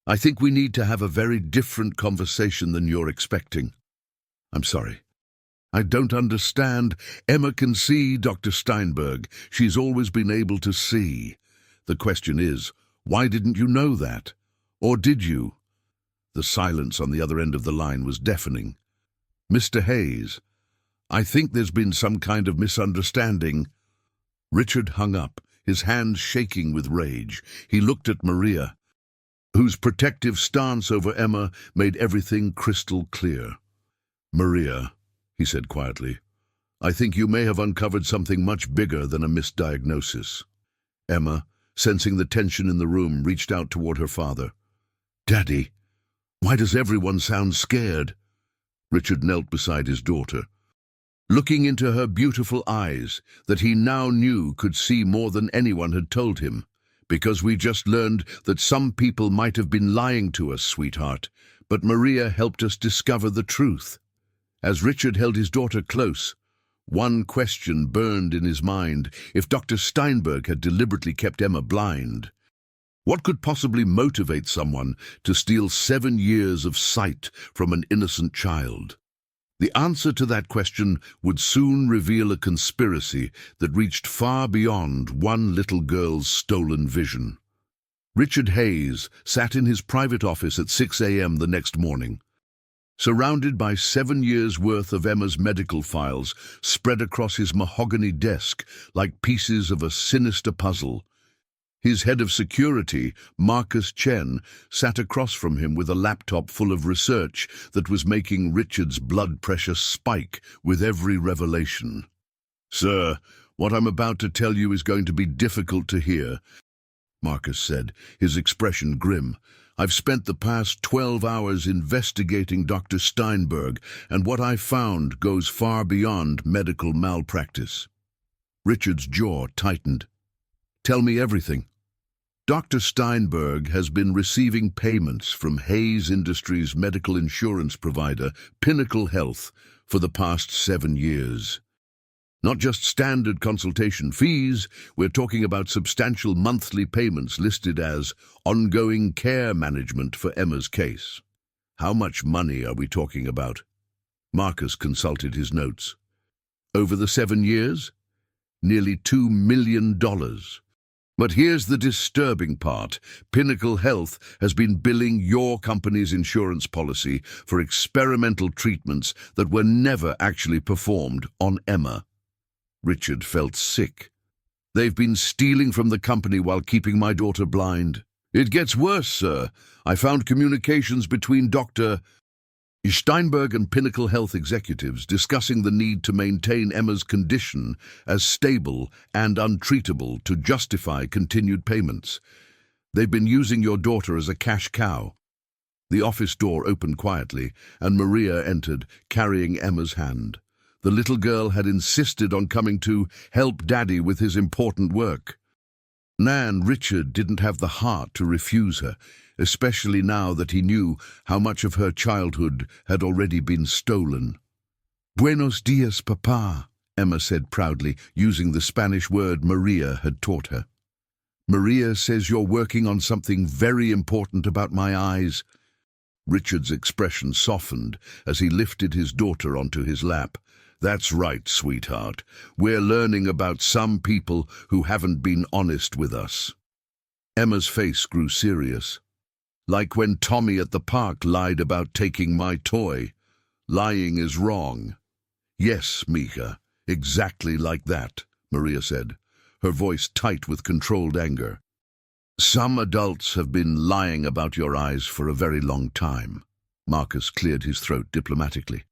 I think we need to have a very different conversation than you're expecting. I'm sorry. I don't understand. Emma can see, Dr. Steinberg. She's always been able to see. The question is, why didn't you know that? Or did you? The silence on the other end of the line was deafening. Mr. Hayes, I think there's been some kind of misunderstanding. Richard hung up, his hands shaking with rage. He looked at Maria, whose protective stance over Emma made everything crystal clear. Maria, he said quietly, I think you may have uncovered something much bigger than a misdiagnosis. Emma, sensing the tension in the room, reached out toward her father. Daddy, why does everyone sound scared? Richard knelt beside his daughter, looking into her beautiful eyes that he now knew could see more than anyone had told him. Because we just learned that some people might have been lying to us, sweetheart, but Maria helped us discover the truth. As Richard held his daughter close, one question burned in his mind. If Dr. Steinberg had deliberately kept Emma blind, what could possibly motivate someone to steal 7 years of sight from an innocent child? The answer to that question would soon reveal a conspiracy that reached far beyond one little girl's stolen vision. Richard Hayes sat in his private office at 6 a.m. the next morning, surrounded by 7 years' worth of Emma's medical files spread across his mahogany desk like pieces of a sinister puzzle. His head of security, Marcus Chen, sat across from him with a laptop full of research that was making Richard's blood pressure spike with every revelation. Sir, what I'm about to tell you is going to be difficult to hear, Marcus said, his expression grim. I've spent the past 12 hours investigating Dr. Steinberg, and what I found goes far beyond medical malpractice. Richard's jaw tightened. Tell me everything. Dr. Steinberg has been receiving payments from Hayes Industries' medical insurance provider, Pinnacle Health, for the past 7 years. Not just standard consultation fees, we're talking about substantial monthly payments listed as ongoing care management for Emma's case. How much money are we talking about? Marcus consulted his notes. Over the 7 years? Nearly $2 million. But here's the disturbing part. Pinnacle Health has been billing your company's insurance policy for experimental treatments that were never actually performed on Emma. Richard felt sick. They've been stealing from the company while keeping my daughter blind. It gets worse, sir. I found communications between Dr. Steinberg and Pinnacle Health executives discussing the need to maintain Emma's condition as stable and untreatable to justify continued payments. They've been using your daughter as a cash cow." The office door opened quietly, and Maria entered, carrying Emma's hand. The little girl had insisted on coming to help Daddy with his important work. Nan Richard didn't have the heart to refuse her, especially now that he knew how much of her childhood had already been stolen. "Buenos dias, Papa," Emma said proudly, using the Spanish word Maria had taught her. "Maria says you're working on something very important about my eyes." Richard's expression softened as he lifted his daughter onto his lap. "That's right, sweetheart. We're learning about some people who haven't been honest with us." Emma's face grew serious. "Like when Tommy at the park lied about taking my toy. Lying is wrong." "Yes, Mika, exactly like that," Maria said, her voice tight with controlled anger. "Some adults have been lying about your eyes for a very long time." Marcus cleared his throat diplomatically.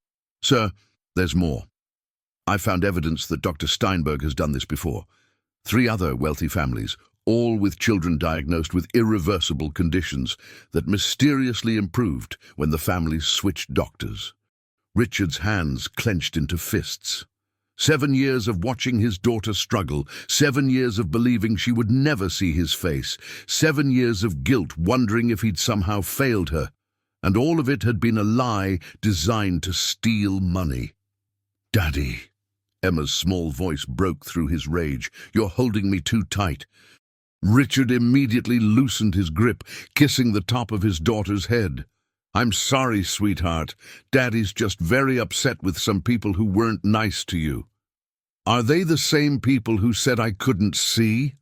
"Sir, there's more. I found evidence that Dr. Steinberg has done this before. 3 other wealthy families, all with children diagnosed with irreversible conditions that mysteriously improved when the families switched doctors." Richard's hands clenched into fists. 7 years of watching his daughter struggle, 7 years of believing she would never see his face, 7 years of guilt wondering if he'd somehow failed her, and all of it had been a lie designed to steal money. "Daddy," Emma's small voice broke through his rage, "you're holding me too tight." Richard immediately loosened his grip, kissing the top of his daughter's head. "I'm sorry, sweetheart. Daddy's just very upset with some people who weren't nice to you." "Are they the same people who said I couldn't see?"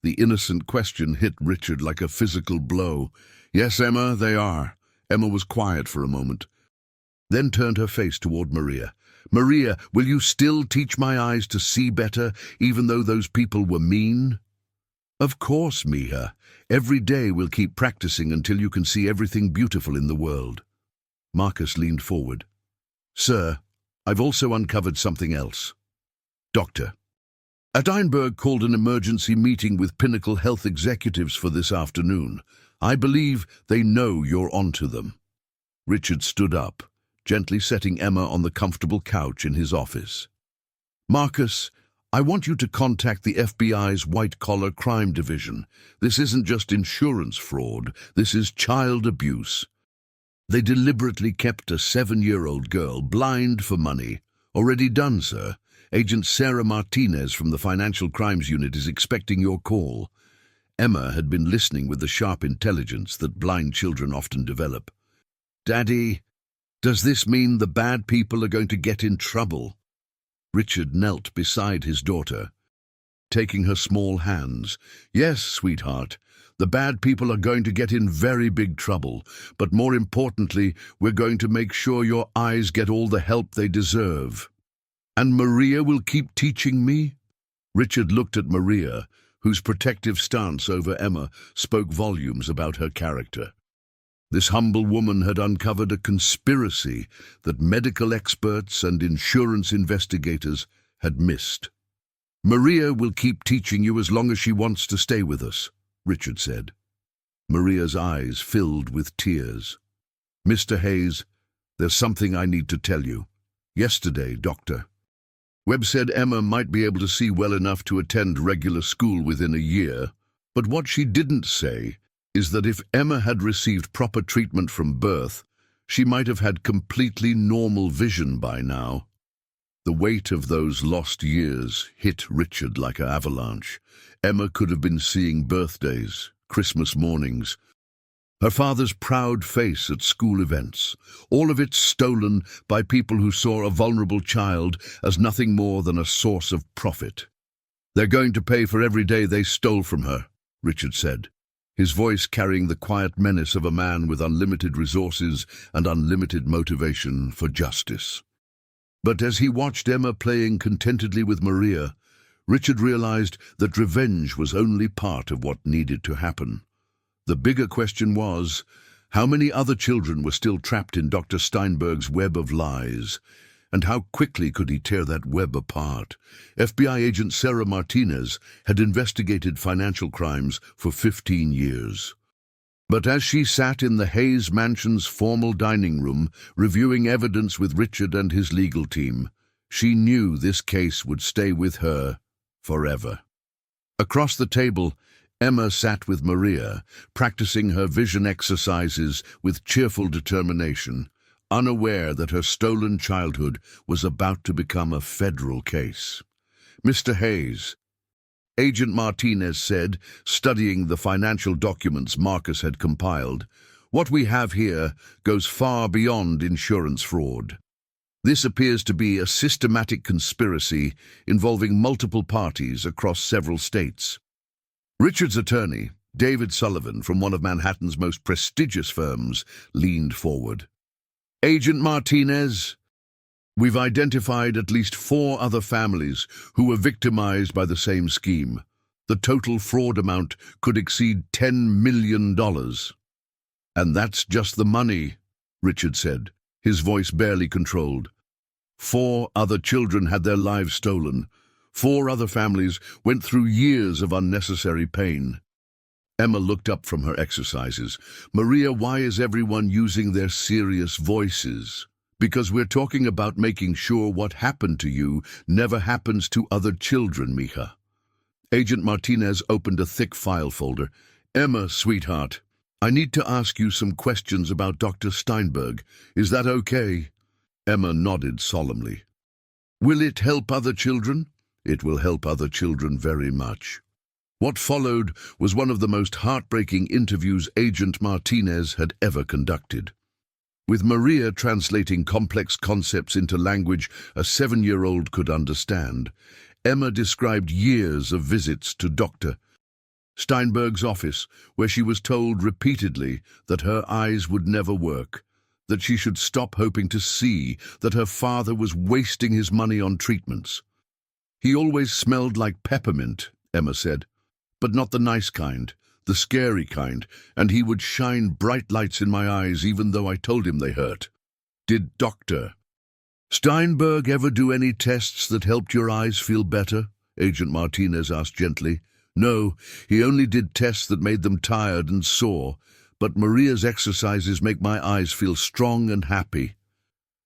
The innocent question hit Richard like a physical blow. "Yes, Emma, they are." Emma was quiet for a moment, then turned her face toward Maria. "Maria, will you still teach my eyes to see better, even though those people were mean?" "Of course, Mia. Every day we'll keep practicing until you can see everything beautiful in the world." Marcus leaned forward. "Sir, I've also uncovered something else." "Doctor." "Steinberg called an emergency meeting with Pinnacle Health executives for this afternoon. I believe they know you're onto them." Richard stood up, gently setting Emma on the comfortable couch in his office. "Marcus, I want you to contact the FBI's white-collar crime division. This isn't just insurance fraud, this is child abuse. They deliberately kept a 7-year-old girl blind for money. Already done, sir. Agent Sarah Martinez from the Financial Crimes Unit is expecting your call." Emma had been listening with the sharp intelligence that blind children often develop. "Daddy, does this mean the bad people are going to get in trouble?" Richard knelt beside his daughter, taking her small hands. "Yes, sweetheart, the bad people are going to get in very big trouble, but more importantly, we're going to make sure your eyes get all the help they deserve." "And Maria will keep teaching me?" Richard looked at Maria, whose protective stance over Emma spoke volumes about her character. This humble woman had uncovered a conspiracy that medical experts and insurance investigators had missed. "Maria will keep teaching you as long as she wants to stay with us," Richard said. Maria's eyes filled with tears. "Mr. Hayes, there's something I need to tell you. Yesterday, Doctor Webb said Emma might be able to see well enough to attend regular school within a year, but what she didn't say is that if Emma had received proper treatment from birth, she might have had completely normal vision by now." The weight of those lost years hit Richard like an avalanche. Emma could have been seeing birthdays, Christmas mornings, her father's proud face at school events, all of it stolen by people who saw a vulnerable child as nothing more than a source of profit. "They're going to pay for every day they stole from her," Richard said, his voice carrying the quiet menace of a man with unlimited resources and unlimited motivation for justice. But as he watched Emma playing contentedly with Maria, Richard realized that revenge was only part of what needed to happen. The bigger question was, how many other children were still trapped in Dr. Steinberg's web of lies? And how quickly could he tear that web apart? FBI agent Sarah Martinez had investigated financial crimes for 15 years. But as she sat in the Hayes Mansion's formal dining room, reviewing evidence with Richard and his legal team, she knew this case would stay with her forever. Across the table, Emma sat with Maria, practicing her vision exercises with cheerful determination, unaware that her stolen childhood was about to become a federal case. "Mr. Hayes," Agent Martinez said, studying the financial documents Marcus had compiled, "what we have here goes far beyond insurance fraud. This appears to be a systematic conspiracy involving multiple parties across several states." Richard's attorney, David Sullivan, from one of Manhattan's most prestigious firms, leaned forward. "Agent Martinez, we've identified at least 4 other families who were victimized by the same scheme. The total fraud amount could exceed $10 million. "And that's just the money," Richard said, his voice barely controlled. 4 other children had their lives stolen. 4 other families went through years of unnecessary pain. Emma looked up from her exercises. "Maria, why is everyone using their serious voices?" "Because we're talking about making sure what happened to you never happens to other children, Mija." Agent Martinez opened a thick file folder. "Emma, sweetheart, I need to ask you some questions about Dr. Steinberg. Is that okay?" Emma nodded solemnly. "Will it help other children?" "It will help other children very much." What followed was one of the most heartbreaking interviews Agent Martinez had ever conducted. With Maria translating complex concepts into language a 7-year-old could understand, Emma described years of visits to Dr. Steinberg's office, where she was told repeatedly that her eyes would never work, that she should stop hoping to see, that her father was wasting his money on treatments. "He always smelled like peppermint," Emma said, "but not the nice kind, the scary kind, and he would shine bright lights in my eyes even though I told him they hurt." "Did Dr. Steinberg ever do any tests that helped your eyes feel better?" Agent Martinez asked gently. "No, he only did tests that made them tired and sore, but Maria's exercises make my eyes feel strong and happy."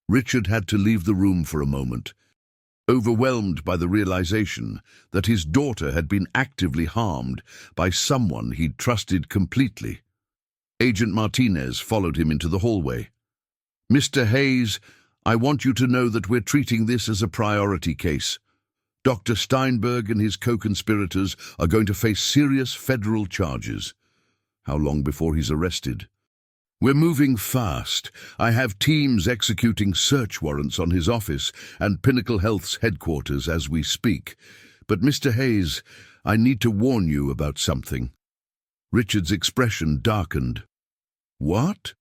Richard had to leave the room for a moment, overwhelmed by the realization that his daughter had been actively harmed by someone he'd trusted completely. Agent Martinez followed him into the hallway. "Mr. Hayes, I want you to know that we're treating this as a priority case. Dr. Steinberg and his co-conspirators are going to face serious federal charges." "How long before he's arrested?" "We're moving fast. I have teams executing search warrants on his office and Pinnacle Health's headquarters as we speak. But Mr. Hayes, I need to warn you about something." Richard's expression darkened. "What?"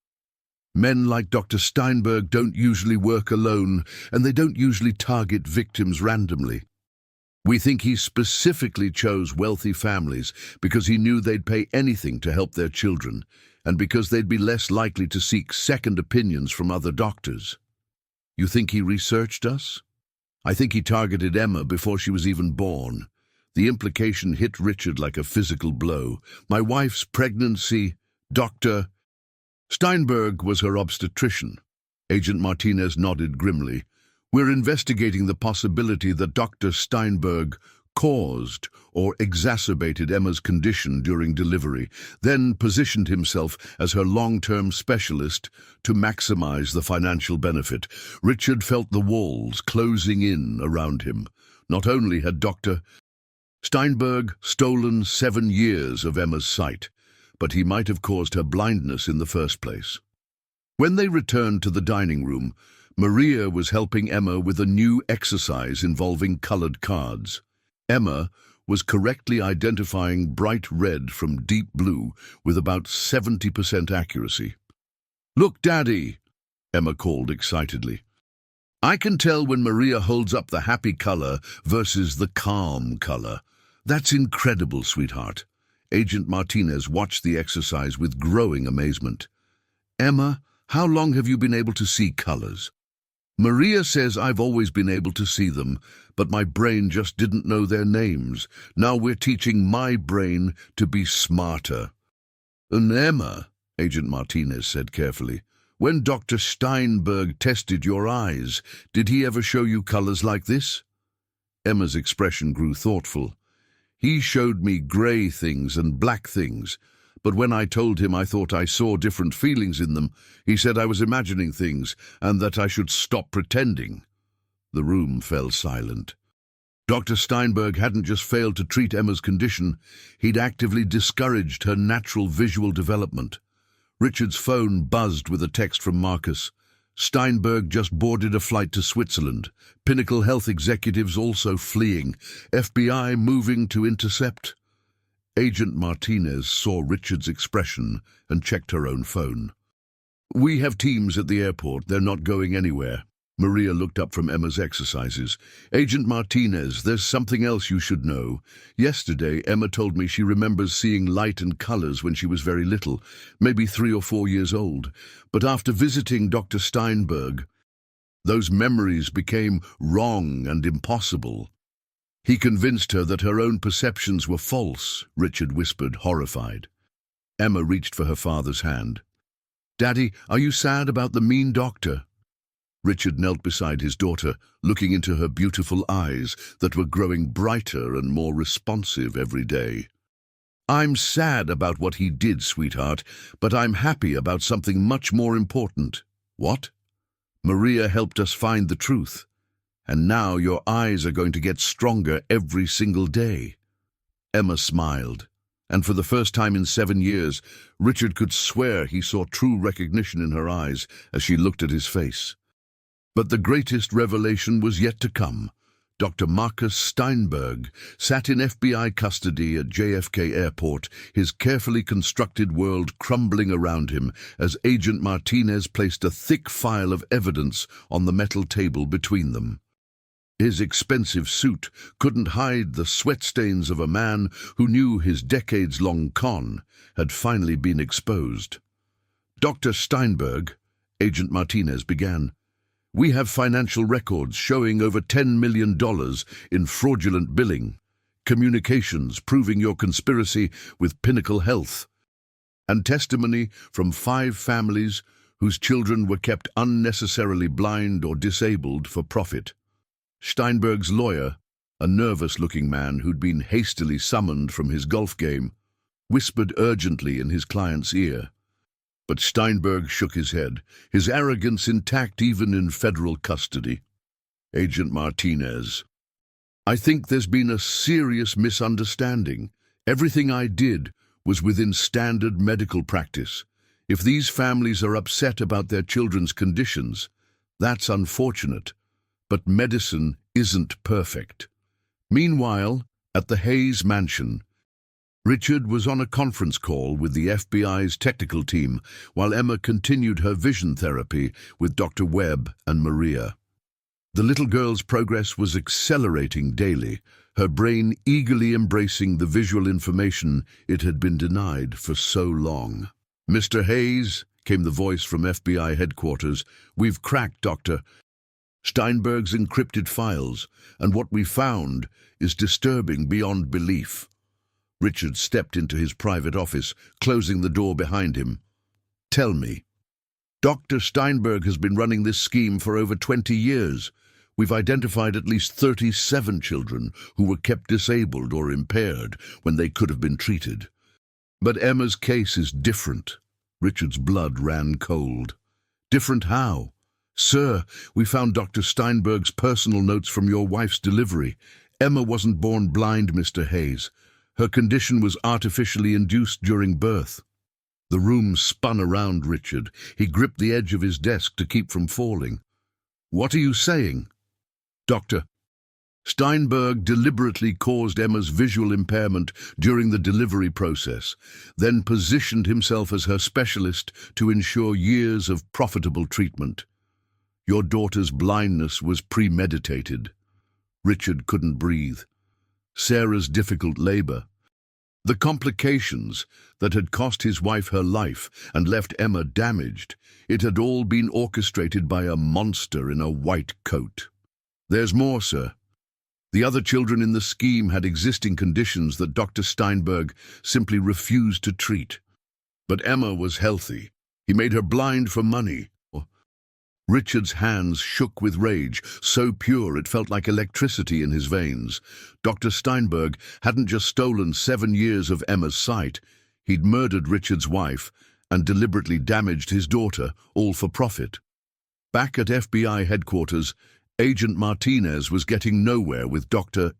"Men like Dr. Steinberg don't usually work alone, and they don't usually target victims randomly. We think he specifically chose wealthy families because he knew they'd pay anything to help their children, and because they'd be less likely to seek second opinions from other doctors." "You think he researched us?" "I think he targeted Emma before she was even born." The implication hit Richard like a physical blow. "My wife's pregnancy, Dr. Steinberg was her obstetrician." Agent Martinez nodded grimly. "We're investigating the possibility that Dr. Steinberg caused or exacerbated Emma's condition during delivery, then positioned himself as her long-term specialist to maximize the financial benefit." Richard felt the walls closing in around him. Not only had Dr. Steinberg stolen 7 years of Emma's sight, but he might have caused her blindness in the first place. When they returned to the dining room, Maria was helping Emma with a new exercise involving colored cards. Emma was correctly identifying bright red from deep blue with about 70% accuracy. "Look, Daddy," Emma called excitedly. "I can tell when Maria holds up the happy color versus the calm color. That's incredible, sweetheart." Agent Martinez watched the exercise with growing amazement. "Emma, how long have you been able to see colors?" Maria says I've always been able to see them, but my brain just didn't know their names. Now we're teaching my brain to be smarter. And Emma, Agent Martinez said carefully, when Dr. Steinberg tested your eyes, did he ever show you colors like this? Emma's expression grew thoughtful. He showed me gray things and black things, but when I told him I thought I saw different feelings in them, he said I was imagining things and that I should stop pretending. The room fell silent. Dr. Steinberg hadn't just failed to treat Emma's condition, he'd actively discouraged her natural visual development. Richard's phone buzzed with a text from Marcus. Steinberg just boarded a flight to Switzerland. Pinnacle Health executives also fleeing. FBI moving to intercept. Agent Martinez saw Richard's expression and checked her own phone. We have teams at the airport. They're not going anywhere. Maria looked up from Emma's exercises. Agent Martinez, there's something else you should know. Yesterday, Emma told me she remembers seeing light and colors when she was very little, maybe 3 or 4 years old. But after visiting Dr. Steinberg, those memories became wrong and impossible. He convinced her that her own perceptions were false, Richard whispered, horrified. Emma reached for her father's hand. Daddy, are you sad about the mean doctor? Richard knelt beside his daughter, looking into her beautiful eyes that were growing brighter and more responsive every day. I'm sad about what he did, sweetheart, but I'm happy about something much more important. What? Maria helped us find the truth, and now your eyes are going to get stronger every single day. Emma smiled, and for the first time in 7 years, Richard could swear he saw true recognition in her eyes as she looked at his face. But the greatest revelation was yet to come. Dr. Marcus Steinberg sat in FBI custody at JFK Airport, his carefully constructed world crumbling around him as Agent Martinez placed a thick file of evidence on the metal table between them. His expensive suit couldn't hide the sweat stains of a man who knew his decades-long con had finally been exposed. Dr. Steinberg, Agent Martinez began, we have financial records showing over $10 million in fraudulent billing, communications proving your conspiracy with Pinnacle Health, and testimony from 5 families whose children were kept unnecessarily blind or disabled for profit. Steinberg's lawyer, a nervous-looking man who'd been hastily summoned from his golf game, whispered urgently in his client's ear. But Steinberg shook his head, his arrogance intact even in federal custody. Agent Martinez, I think there's been a serious misunderstanding. Everything I did was within standard medical practice. If these families are upset about their children's conditions, that's unfortunate, but medicine isn't perfect. Meanwhile, at the Hayes mansion, Richard was on a conference call with the FBI's technical team while Emma continued her vision therapy with Dr. Webb and Maria. The little girl's progress was accelerating daily, her brain eagerly embracing the visual information it had been denied for so long. Mr. Hayes, came the voice from FBI headquarters, we've cracked, Dr. Steinberg's encrypted files, and what we found is disturbing beyond belief. Richard stepped into his private office, closing the door behind him. Tell me. Dr. Steinberg has been running this scheme for over 20 years. We've identified at least 37 children who were kept disabled or impaired when they could have been treated. But Emma's case is different. Richard's blood ran cold. Different how? Sir, we found Dr. Steinberg's personal notes from your wife's delivery. Emma wasn't born blind, Mr. Hayes. Her condition was artificially induced during birth. The room spun around Richard. He gripped the edge of his desk to keep from falling. What are you saying? Doctor, Steinberg deliberately caused Emma's visual impairment during the delivery process, then positioned himself as her specialist to ensure years of profitable treatment. Your daughter's blindness was premeditated. Richard couldn't breathe. Sarah's difficult labor. The complications that had cost his wife her life and left Emma damaged, it had all been orchestrated by a monster in a white coat. There's more, sir. The other children in the scheme had existing conditions that Dr. Steinberg simply refused to treat. But Emma was healthy. He made her blind for money. Richard's hands shook with rage, so pure it felt like electricity in his veins. Dr. Steinberg hadn't just stolen 7 years of Emma's sight. He'd murdered Richard's wife and deliberately damaged his daughter, all for profit. Back at FBI headquarters, Agent Martinez was getting nowhere with Dr.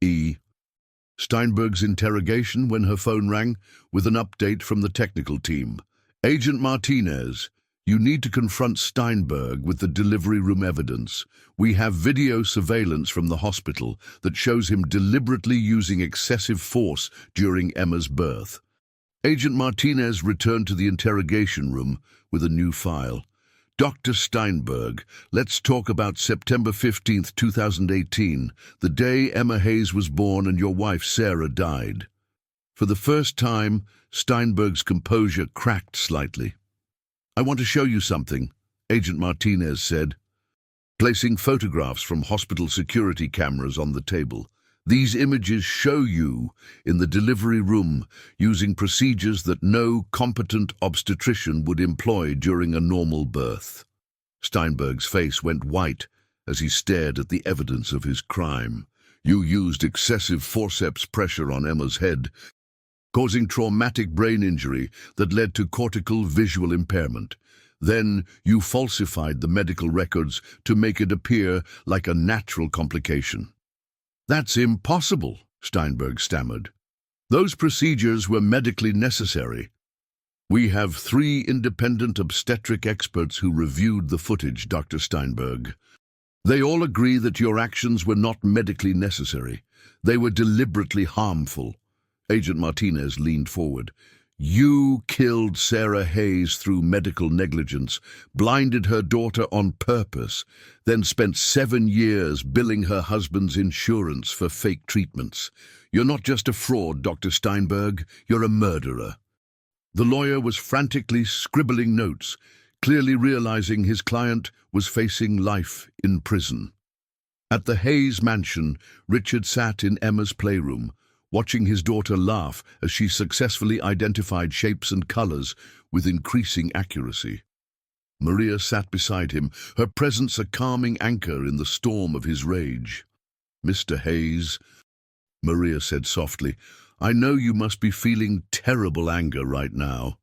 Steinberg's interrogation when her phone rang with an update from the technical team. Agent Martinez, you need to confront Steinberg with the delivery room evidence. We have video surveillance from the hospital that shows him deliberately using excessive force during Emma's birth. Agent Martinez returned to the interrogation room with a new file. Dr. Steinberg, let's talk about September 15th, 2018, the day Emma Hayes was born and your wife Sarah died. For the first time, Steinberg's composure cracked slightly. I want to show you something, Agent Martinez said, placing photographs from hospital security cameras on the table. These images show you in the delivery room using procedures that no competent obstetrician would employ during a normal birth. Steinberg's face went white as he stared at the evidence of his crime. You used excessive forceps pressure on Emma's head, causing traumatic brain injury that led to cortical visual impairment. Then you falsified the medical records to make it appear like a natural complication. That's impossible, Steinberg stammered. Those procedures were medically necessary. We have 3 independent obstetric experts who reviewed the footage, Dr. Steinberg. They all agree that your actions were not medically necessary. They were deliberately harmful. Agent Martinez leaned forward. You killed Sarah Hayes through medical negligence, blinded her daughter on purpose, then spent 7 years billing her husband's insurance for fake treatments. You're not just a fraud, Dr. Steinberg, you're a murderer. The lawyer was frantically scribbling notes, clearly realizing his client was facing life in prison. At the Hayes mansion, Richard sat in Emma's playroom, watching his daughter laugh as she successfully identified shapes and colors with increasing accuracy. Maria sat beside him, her presence a calming anchor in the storm of his rage. Mr. Hayes, Maria said softly, I know you must be feeling terrible anger right now.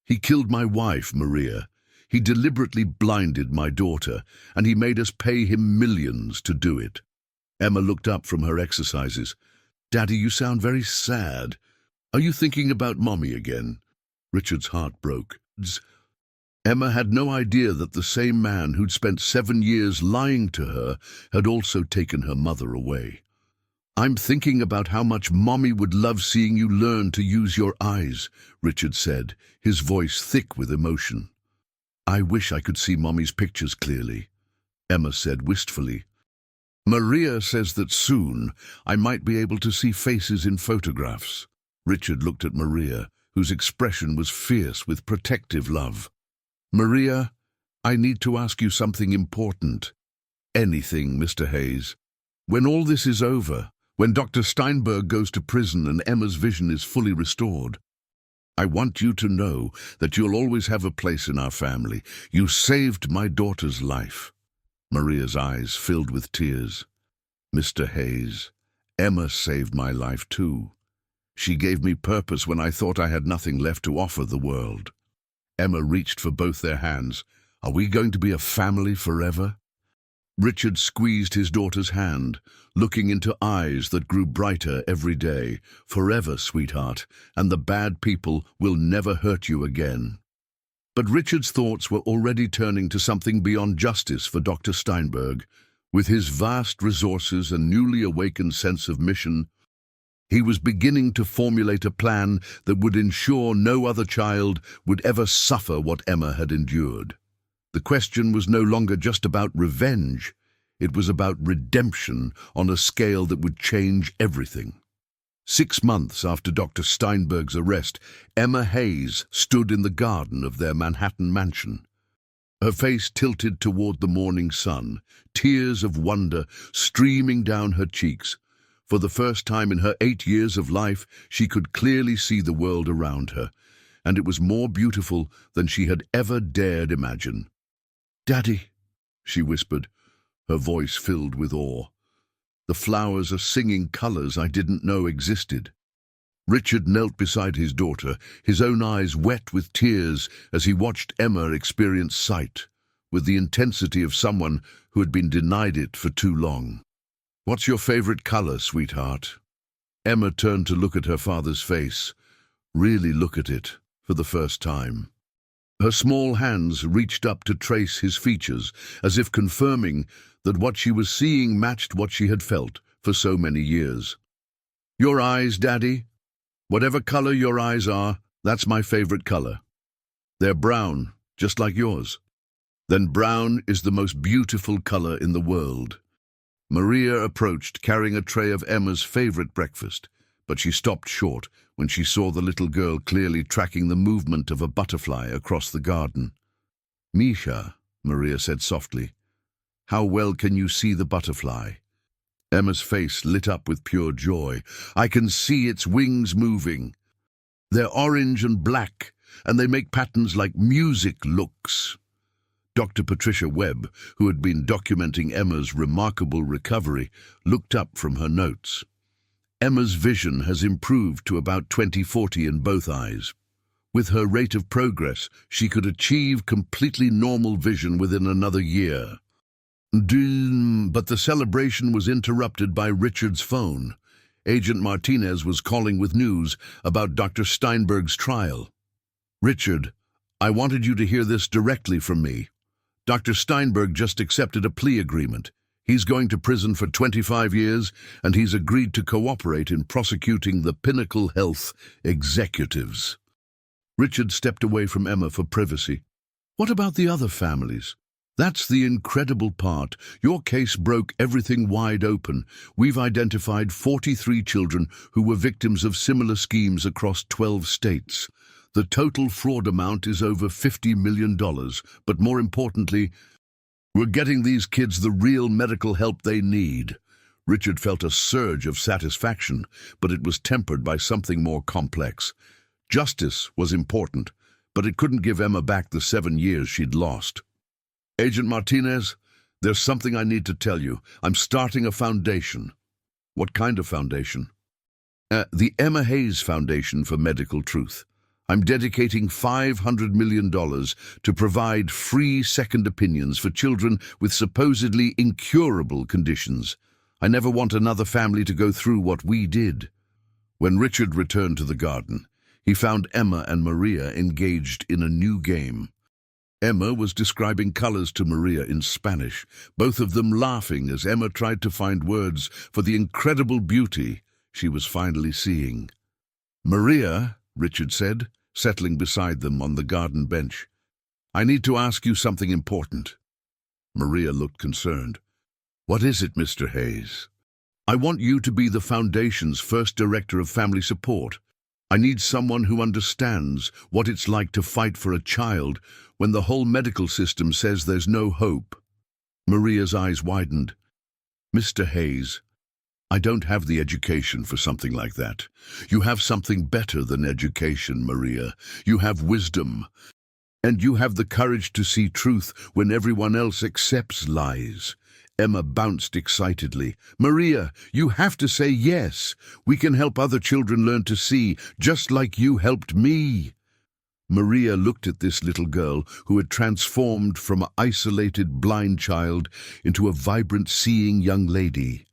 He killed my wife, Maria. He deliberately blinded my daughter, and he made us pay him millions to do it. Emma looked up from her exercises. Daddy, you sound very sad. Are you thinking about Mommy again? Richard's heart broke. Emma had no idea that the same man who'd spent 7 years lying to her had also taken her mother away. I'm thinking about how much Mommy would love seeing you learn to use your eyes, Richard said, his voice thick with emotion. I wish I could see Mommy's pictures clearly, Emma said wistfully. Maria says that soon I might be able to see faces in photographs. Richard looked at Maria, whose expression was fierce with protective love. Maria, I need to ask you something important. Anything, Mr. Hayes. When all this is over, when Dr. Steinberg goes to prison and Emma's vision is fully restored, I want you to know that you'll always have a place in our family. You saved my daughter's life. Maria's eyes filled with tears. Mr. Hayes, Emma saved my life too. She gave me purpose when I thought I had nothing left to offer the world. Emma reached for both their hands. Are we going to be a family forever? Richard squeezed his daughter's hand, looking into eyes that grew brighter every day. Forever, sweetheart, and the bad people will never hurt you again. But Richard's thoughts were already turning to something beyond justice for Dr. Steinberg. With his vast resources and newly awakened sense of mission, he was beginning to formulate a plan that would ensure no other child would ever suffer what Emma had endured. The question was no longer just about revenge. It was about redemption on a scale that would change everything. 6 months after Dr. Steinberg's arrest, Emma Hayes stood in the garden of their Manhattan mansion. Her face tilted toward the morning sun, tears of wonder streaming down her cheeks. For the first time in her 8 years of life, she could clearly see the world around her, and it was more beautiful than she had ever dared imagine. "Daddy," she whispered, her voice filled with awe. "The flowers are singing colors I didn't know existed." Richard knelt beside his daughter, his own eyes wet with tears as he watched Emma experience sight, with the intensity of someone who had been denied it for too long. "What's your favorite color, sweetheart?" Emma turned to look at her father's face, really look at it, for the first time. Her small hands reached up to trace his features, as if confirming that what she was seeing matched what she had felt for so many years. "Your eyes, Daddy? Whatever color your eyes are, that's my favorite color. They're brown, just like yours." "Then brown is the most beautiful color in the world." Maria approached, carrying a tray of Emma's favorite breakfast, but she stopped short when she saw the little girl clearly tracking the movement of a butterfly across the garden. "Misha," Maria said softly, "how well can you see the butterfly?" Emma's face lit up with pure joy. "I can see its wings moving. They're orange and black, and they make patterns like music looks." Dr. Patricia Webb, who had been documenting Emma's remarkable recovery, looked up from her notes. "Emma's vision has improved to about 20/40 in both eyes. With her rate of progress, she could achieve completely normal vision within another year." But the celebration was interrupted by Richard's phone. Agent Martinez was calling with news about Dr. Steinberg's trial. "Richard, I wanted you to hear this directly from me. Dr. Steinberg just accepted a plea agreement. He's going to prison for 25 years, and he's agreed to cooperate in prosecuting the Pinnacle Health executives." Richard stepped away from Emma for privacy. "What about the other families?" "That's the incredible part. Your case broke everything wide open. We've identified 43 children who were victims of similar schemes across 12 states. The total fraud amount is over $50 million, but more importantly, we're getting these kids the real medical help they need." Richard felt a surge of satisfaction, but it was tempered by something more complex. Justice was important, but it couldn't give Emma back the 7 years she'd lost. "Agent Martinez, there's something I need to tell you. I'm starting a foundation." "What kind of foundation?" The Emma Hayes Foundation for Medical Truth. I'm dedicating $500 million to provide free second opinions for children with supposedly incurable conditions. I never want another family to go through what we did." When Richard returned to the garden, he found Emma and Maria engaged in a new game. Emma was describing colors to Maria in Spanish, both of them laughing as Emma tried to find words for the incredible beauty she was finally seeing. "Maria," Richard said, settling beside them on the garden bench, "I need to ask you something important." Maria looked concerned. "What is it, Mr. Hayes?" "I want you to be the Foundation's first director of family support. I need someone who understands what it's like to fight for a child when the whole medical system says there's no hope." Maria's eyes widened. "Mr. Hayes, I don't have the education for something like that. You have something better than education, Maria. You have wisdom. And you have the courage to see truth when everyone else accepts lies." Emma bounced excitedly. "Maria, you have to say yes. We can help other children learn to see, just like you helped me." Maria looked at this little girl who had transformed from an isolated blind child into a vibrant seeing young lady,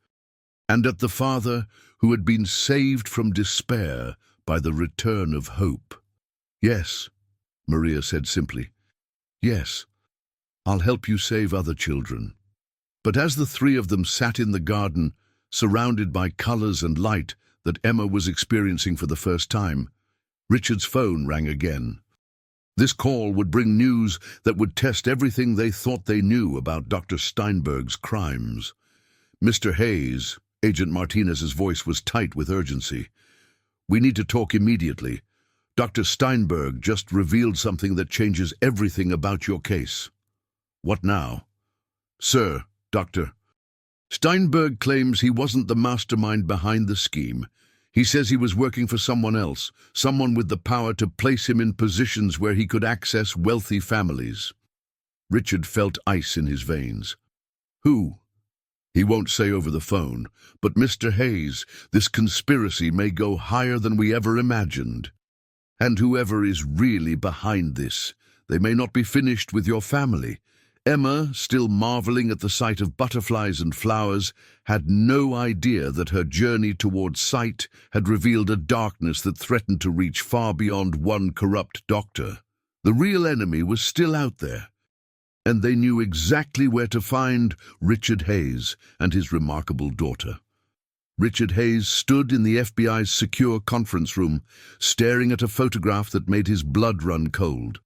and at the father who had been saved from despair by the return of hope. "Yes," Maria said simply. "Yes, I'll help you save other children." But as the three of them sat in the garden, surrounded by colors and light that Emma was experiencing for the first time, Richard's phone rang again. This call would bring news that would test everything they thought they knew about Dr. Steinberg's crimes. "Mr. Hayes," Agent Martinez's voice was tight with urgency. "We need to talk immediately. Dr. Steinberg just revealed something that changes everything about your case." "What now?" "Sir, Doctor, Steinberg claims he wasn't the mastermind behind the scheme. He says he was working for someone else, someone with the power to place him in positions where he could access wealthy families." Richard felt ice in his veins. "Who?" "He won't say over the phone, but Mr. Hayes, this conspiracy may go higher than we ever imagined. And whoever is really behind this, they may not be finished with your family." Emma, still marveling at the sight of butterflies and flowers, had no idea that her journey towards sight had revealed a darkness that threatened to reach far beyond one corrupt doctor. The real enemy was still out there, and they knew exactly where to find Richard Hayes and his remarkable daughter. Richard Hayes stood in the FBI's secure conference room, staring at a photograph that made his blood run cold.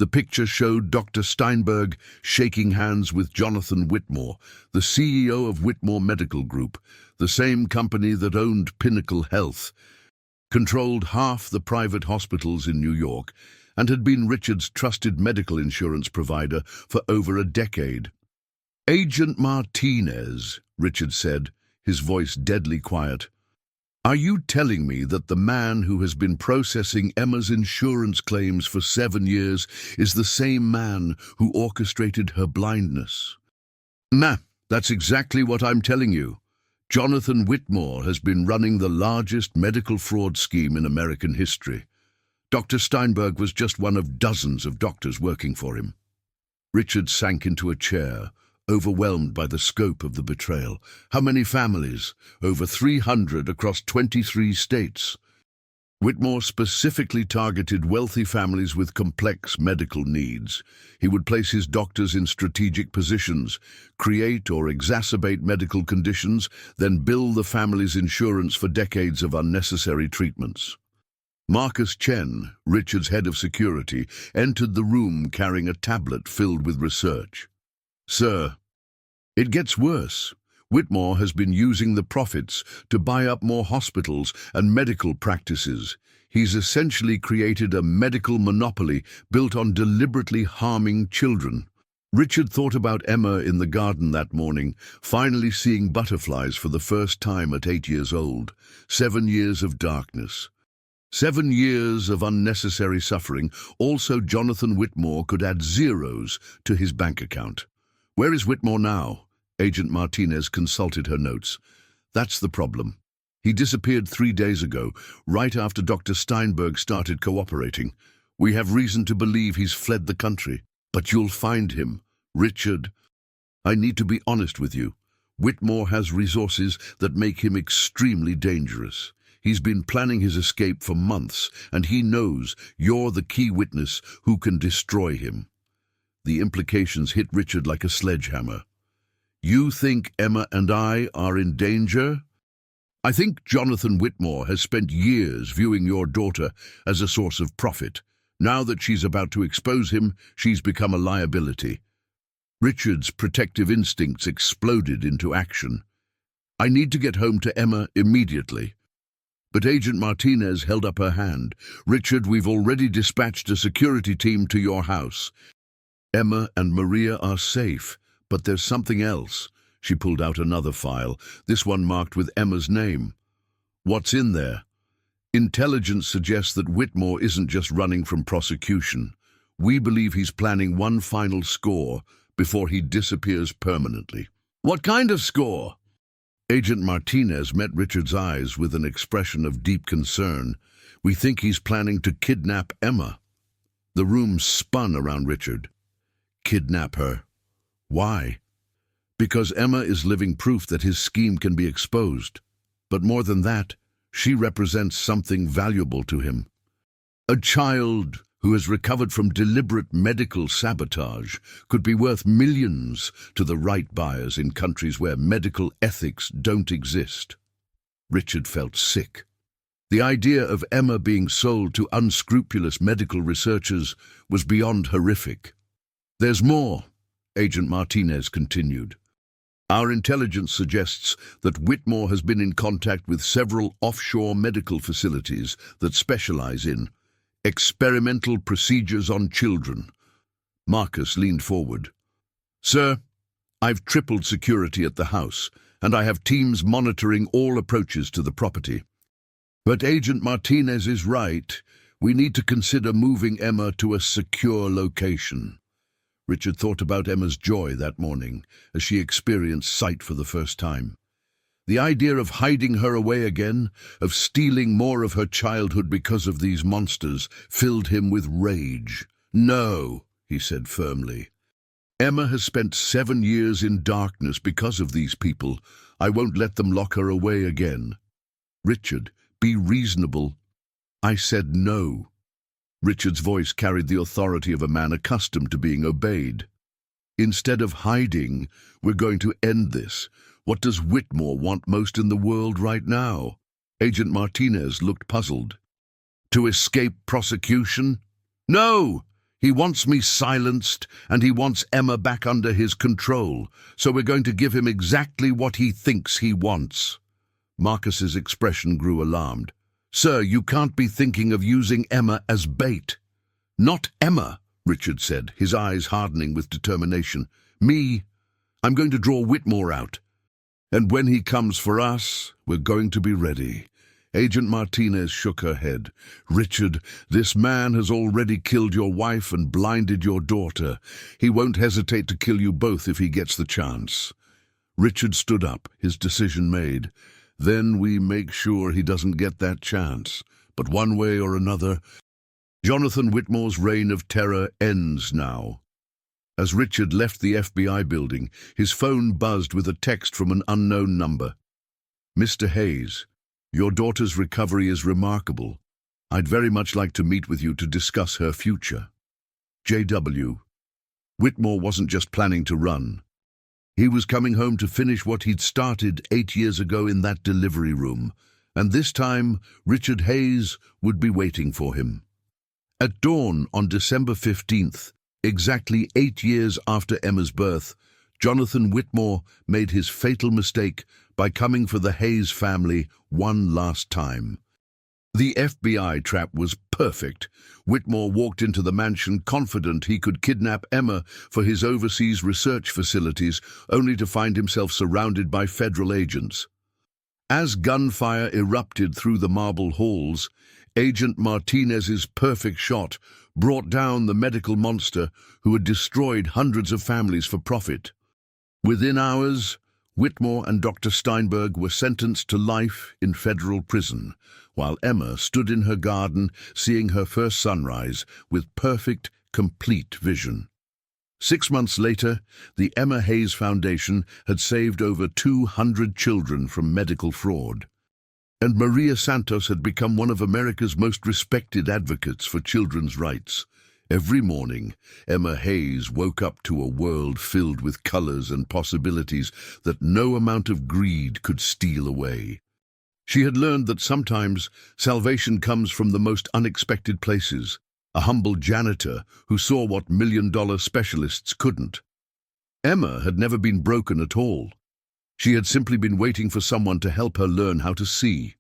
The picture showed Dr. Steinberg shaking hands with Jonathan Whitmore, the CEO of Whitmore Medical Group, the same company that owned Pinnacle Health, controlled half the private hospitals in New York, and had been Richard's trusted medical insurance provider for over a decade. "Agent Martinez," Richard said, his voice deadly quiet, "are you telling me that the man who has been processing Emma's insurance claims for 7 years is the same man who orchestrated her blindness?" "Nah, that's exactly what I'm telling you. Jonathan Whitmore has been running the largest medical fraud scheme in American history. Dr. Steinberg was just one of dozens of doctors working for him." Richard sank into a chair, overwhelmed by the scope of the betrayal. How many families? Over 300 across 23 states. Whitmore specifically targeted wealthy families with complex medical needs. He would place his doctors in strategic positions, create or exacerbate medical conditions, then bill the family's insurance for decades of unnecessary treatments. Marcus Chen, Richard's head of security, entered the room carrying a tablet filled with research. "Sir, it gets worse. Whitmore has been using the profits to buy up more hospitals and medical practices. He's essentially created a medical monopoly built on deliberately harming children." Richard thought about Emma in the garden that morning, finally seeing butterflies for the first time at 8 years old. 7 years of darkness. 7 years of unnecessary suffering. Also, Jonathan Whitmore could add zeros to his bank account. "Where is Whitmore now?" Agent Martinez consulted her notes. "That's the problem. He disappeared 3 days ago, right after Dr. Steinberg started cooperating. We have reason to believe he's fled the country. But you'll find him. Richard, I need to be honest with you. Whitmore has resources that make him extremely dangerous. He's been planning his escape for months, and he knows you're the key witness who can destroy him." The implications hit Richard like a sledgehammer. "You think Emma and I are in danger?" "I think Jonathan Whitmore has spent years viewing your daughter as a source of profit. Now that she's about to expose him, she's become a liability." Richard's protective instincts exploded into action. "I need to get home to Emma immediately." But Agent Martinez held up her hand. "Richard, we've already dispatched a security team to your house. Emma and Maria are safe, but there's something else." She pulled out another file, this one marked with Emma's name. "What's in there?" "Intelligence suggests that Whitmore isn't just running from prosecution. We believe he's planning one final score before he disappears permanently." "What kind of score?" Agent Martinez met Richard's eyes with an expression of deep concern. "We think he's planning to kidnap Emma." The room spun around Richard. "Kidnap her? Why?" "Because Emma is living proof that his scheme can be exposed. But more than that, she represents something valuable to him. A child who has recovered from deliberate medical sabotage could be worth millions to the right buyers in countries where medical ethics don't exist." Richard felt sick. The idea of Emma being sold to unscrupulous medical researchers was beyond horrific. "There's more," Agent Martinez continued. Our intelligence suggests that Whitmore has been in contact with several offshore medical facilities that specialize in experimental procedures on children. Marcus leaned forward. Sir, I've tripled security at the house, and I have teams monitoring all approaches to the property. But Agent Martinez is right. We need to consider moving Emma to a secure location. Richard thought about Emma's joy that morning as she experienced sight for the first time. The idea of hiding her away again, of stealing more of her childhood because of these monsters, filled him with rage. No, he said firmly. Emma has spent 7 years in darkness because of these people. I won't let them lock her away again. Richard, be reasonable. I said no. Richard's voice carried the authority of a man accustomed to being obeyed. Instead of hiding, we're going to end this. What does Whitmore want most in the world right now? Agent Martinez looked puzzled. To escape prosecution? No! He wants me silenced, and he wants Emma back under his control, so we're going to give him exactly what he thinks he wants. Marcus's expression grew alarmed. Sir, you can't be thinking of using Emma as bait. Not Emma, Richard said, his eyes hardening with determination. Me, I'm going to draw Whitmore out. And when he comes for us, we're going to be ready. Agent Martinez shook her head. Richard, this man has already killed your wife and blinded your daughter. He won't hesitate to kill you both if he gets the chance. Richard stood up, his decision made. Then we make sure he doesn't get that chance. But one way or another, Jonathan Whitmore's reign of terror ends now. As Richard left the FBI building, his phone buzzed with a text from an unknown number. Mr. Hayes, your daughter's recovery is remarkable. I'd very much like to meet with you to discuss her future. J.W. Whitmore wasn't just planning to run. He was coming home to finish what he'd started 8 years ago in that delivery room, and this time Richard Hayes would be waiting for him. At dawn on December 15th, exactly 8 years after Emma's birth, Jonathan Whitmore made his fatal mistake by coming for the Hayes family one last time. The FBI trap was perfect. Whitmore walked into the mansion confident he could kidnap Emma for his overseas research facilities, only to find himself surrounded by federal agents. As gunfire erupted through the marble halls, Agent Martinez's perfect shot brought down the medical monster who had destroyed hundreds of families for profit. Within hours, Whitmore and Dr. Steinberg were sentenced to life in federal prison, while Emma stood in her garden seeing her first sunrise with perfect, complete vision. 6 months later, the Emma Hayes Foundation had saved over 200 children from medical fraud. And Maria Santos had become one of America's most respected advocates for children's rights. Every morning, Emma Hayes woke up to a world filled with colors and possibilities that no amount of greed could steal away. She had learned that sometimes salvation comes from the most unexpected places, a humble janitor who saw what million-dollar specialists couldn't. Emma had never been broken at all. She had simply been waiting for someone to help her learn how to see.